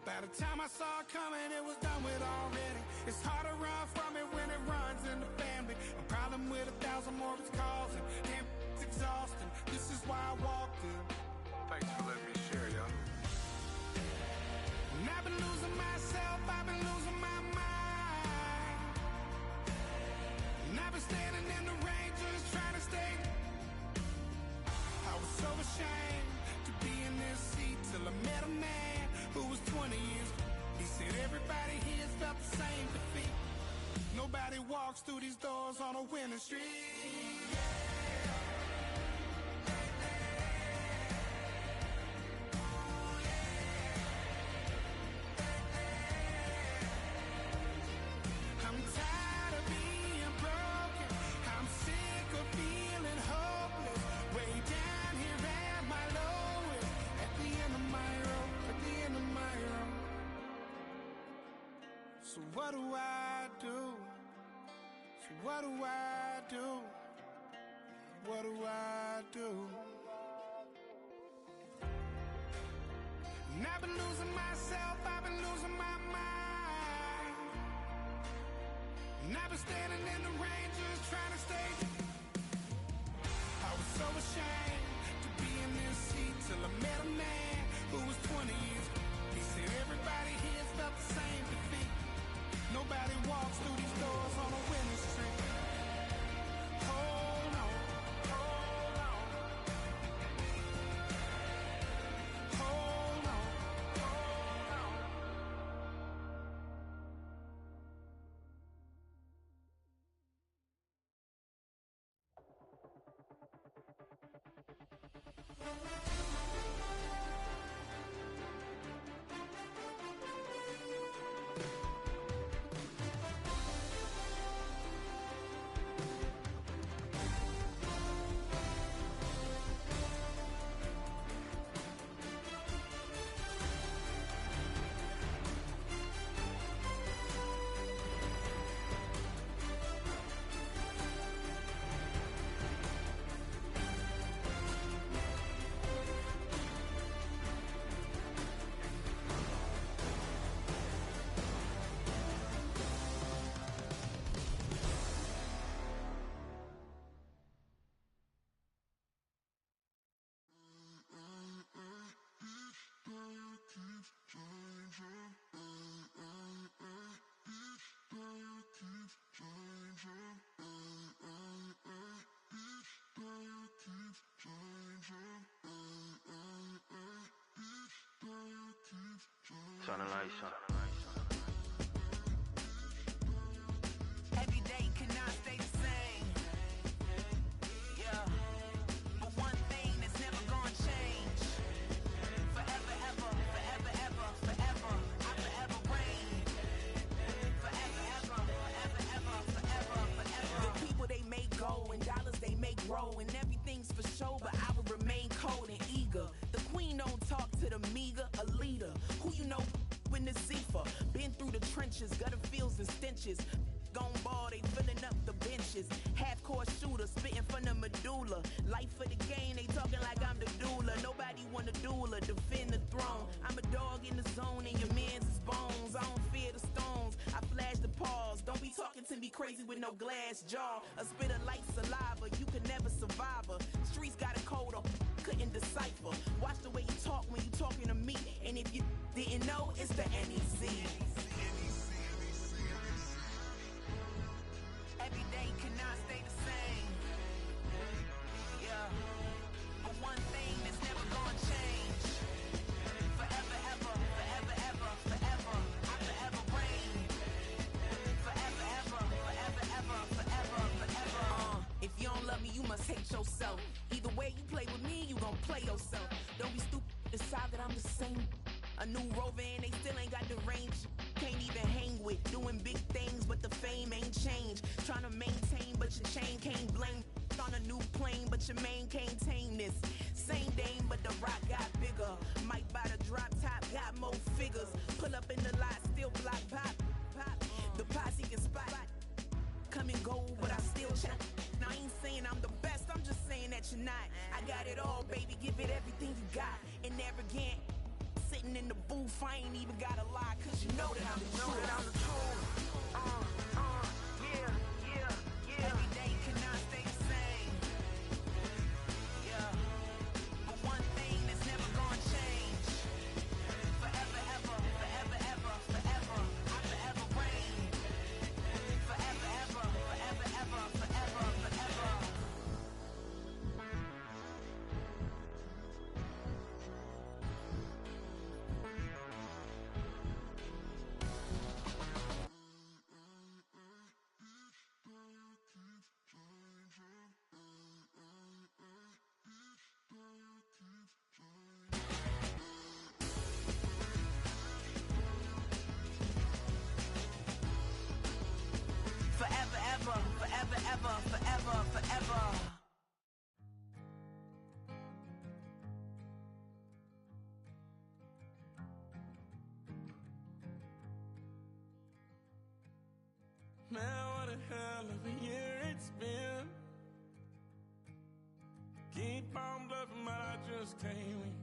By the time I saw it coming, it was done with already. It's hard to run from it when it runs in the family. A problem with 1,000 more it's causing. Damn, it's exhausting. This is why I walked in. Thanks for letting me share ashamed to be in this seat till I met a man who was 20 years. He said everybody here's felt the same defeat. Nobody walks through these doors on a winning streak. I'm tired of being broken. I'm sick of feeling hopeless. Way down here at my lowest. At the end of my rope, at the end of my rope. So what do I do? So what do I do? What do I do? And I've been losing myself, I've been losing my mind. And I've been standing in the rain just trying to stay. I was so ashamed to be in this seat till I met a man who was 20 years. He said everybody here's felt the same defeat. Nobody walks through these doors on a winning streak. Hold on, hold on. Hold on, hold on. Turn the lights on. Every day cannot stay the same. Yeah. But one thing that's never gonna change. Forever, ever, forever, ever, forever. I forever reign. Forever, ever, forever, ever, forever, forever. The people they make go and dollars they make grow. And everything's for show, but I will remain cold and eager. The queen don't talk to the meager, a leader. Who you know in the Zephyr? Been through the trenches, gutter fields and stenches. Gone ball, they filling up the benches. Half-court shooter, spitting from the medulla. Life for the game, they talking like I'm the doula. Nobody wanna duel or defend the throne. I'm a dog in the zone and your man's is bones. I don't fear the stones, I flash the paws. Don't be talking to me crazy with no glass jaw. A spit of light saliva, you can never survive her. Streets got a code up, couldn't decipher. Watch the way you talk when you talking to me. And if you didn't know, it's the NEC. Every day cannot stay the same. Yeah. But one thing that's never gonna change. Forever, ever, forever, ever, forever. I forever reign. Forever, ever, forever, ever, forever, forever. If you don't love me, you must hate yourself. Either way you play with me, you gon' play yourself. Don't be stupid, decide that I'm the same. A new Rover and they still ain't got the range. Can't even hang with, doing big things, but the fame ain't changed. Trying to maintain, but your chain can't blame. On a new plane, but your main can't tame this. Same dame, but the rock got bigger. Might buy the drop top, got more figures. Pull up in the lot, still block pop. The posse can spot. Come and go, but I still check. Now I ain't saying I'm the best, I'm just saying that you're not. I got it all, baby, give it everything you got. And arrogant, sitting in the booth, I ain't even gotta lie, cause you know that I'm the truth. Yeah. Every day cannot stay the same. Yeah. But one thing that's never gonna change. Forever, ever, forever, ever, forever. I forever reign. Forever, ever, forever, ever, forever, forever. just can't win.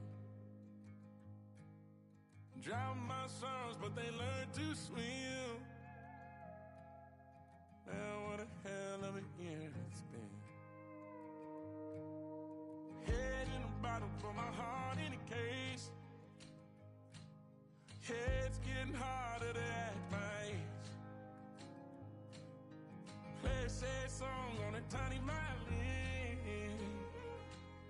Drown my sons, but they learn to swim. Man, what a hell of a year it's been. Head in a bottle, put my heart in a case. It's getting harder to act my age. Play a sad song on a tiny violin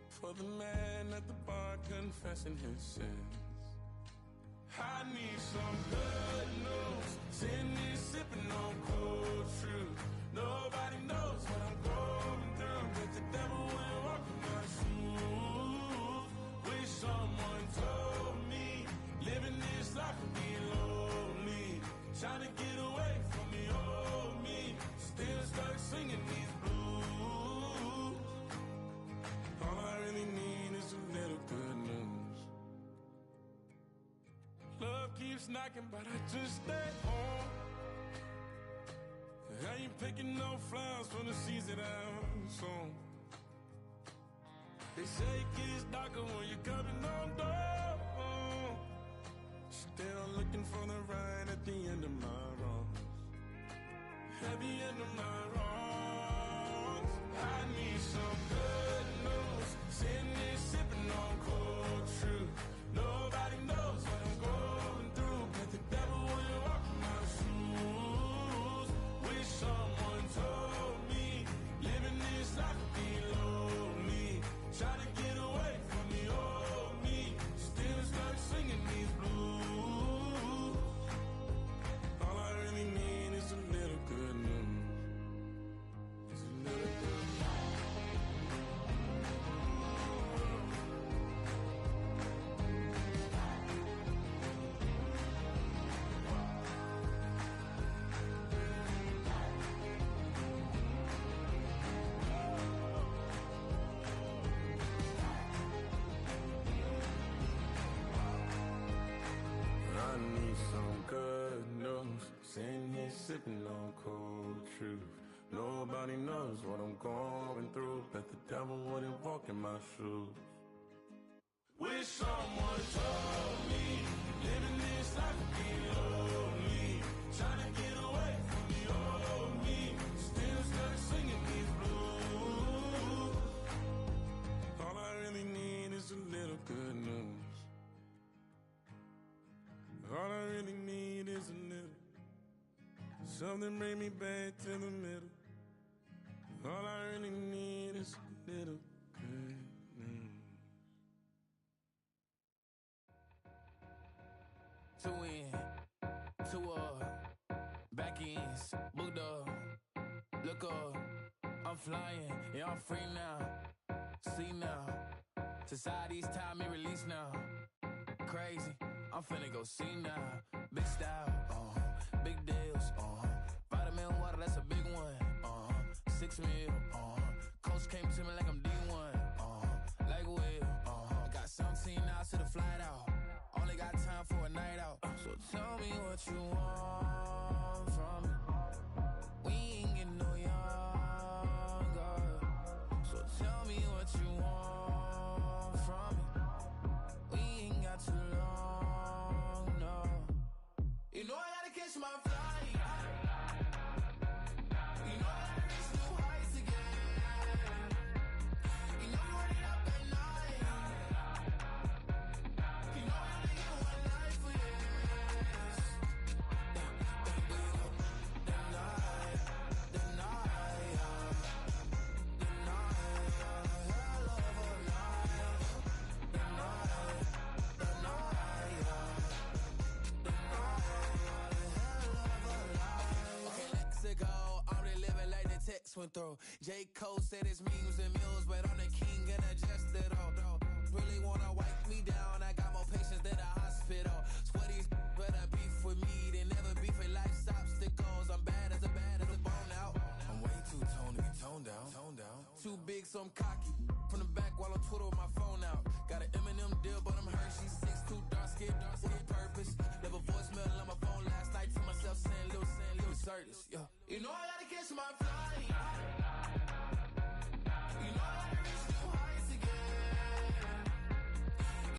for the man at the bar confessing his sins. I need some good news. Sitting here sipping on cold truth. Nobody knows what I'm going through, but the devil will walk in my shoes. Wish someone told me living this life would be lonely. Trying to get away from the old me. Still stuck singing these blues. All I really need is a little good news. Love keeps knocking, but I just stay home. I ain't picking no flowers from the seeds that I've sown. They say it gets darker when you're coming on down. Still looking for the right at the end of my wrongs. At the end of my wrongs. I need some good news. Sitting here sipping on cold truth. Nobody knows what I'm going through, but the devil will walk in my shoes. Wish someone told me living this life would be lonely. Try to get away from the old me. Still stuck singing these blues. All I really need is a little good news. It's a little good news. I need some good news. Sitting here sipping on cold truth. Nobody knows what I'm going through, but the devil wouldn't walk in my shoes. Wish someone told me living this life would be lonely. Trying to get away from the old me. Still stuck singing these blues. All I really need is a little good news. All I really need is a little. Something bring me back to the middle. All I really need is a little good news. Two in, two back ends, booked up. Look up, I'm flying, yeah, I'm free now. See now, society's time me release now. Crazy, I'm finna go see now. Big style, big deals, vitamin water, that's a big one. 6 mil, coach came to me like I'm D1, like Will. I got 17 hours to the flight out. Only got time for a night out. So tell me what you want from me. We ain't getting no younger. So tell me what you want from me. We ain't got too long, no. You know I gotta catch my flight. You know I gotta reach new heights again. You know you run it up at night. You know I only get one life for this. The night, hell of a night. The night, hell of a life. Okay, let's go. I'm really living like the text went through. J. Cole said it's memes and mules, but I'm the king and adjusted all. Really wanna wipe me down. I got more patience than a hospital. Sweaty better beef with me than never beef with life's obstacles. I'm bad as a bone out. I'm way too toned to be toned down. Too big, so I'm cocky. From the back while I'm Twitter with my phone out. Got an Eminem deal, but I'm Hershey. 6'2", dark skin with purpose. Never voicemail on my phone last night to myself saying Lil Curtis, yeah. You know I gotta catch my flight.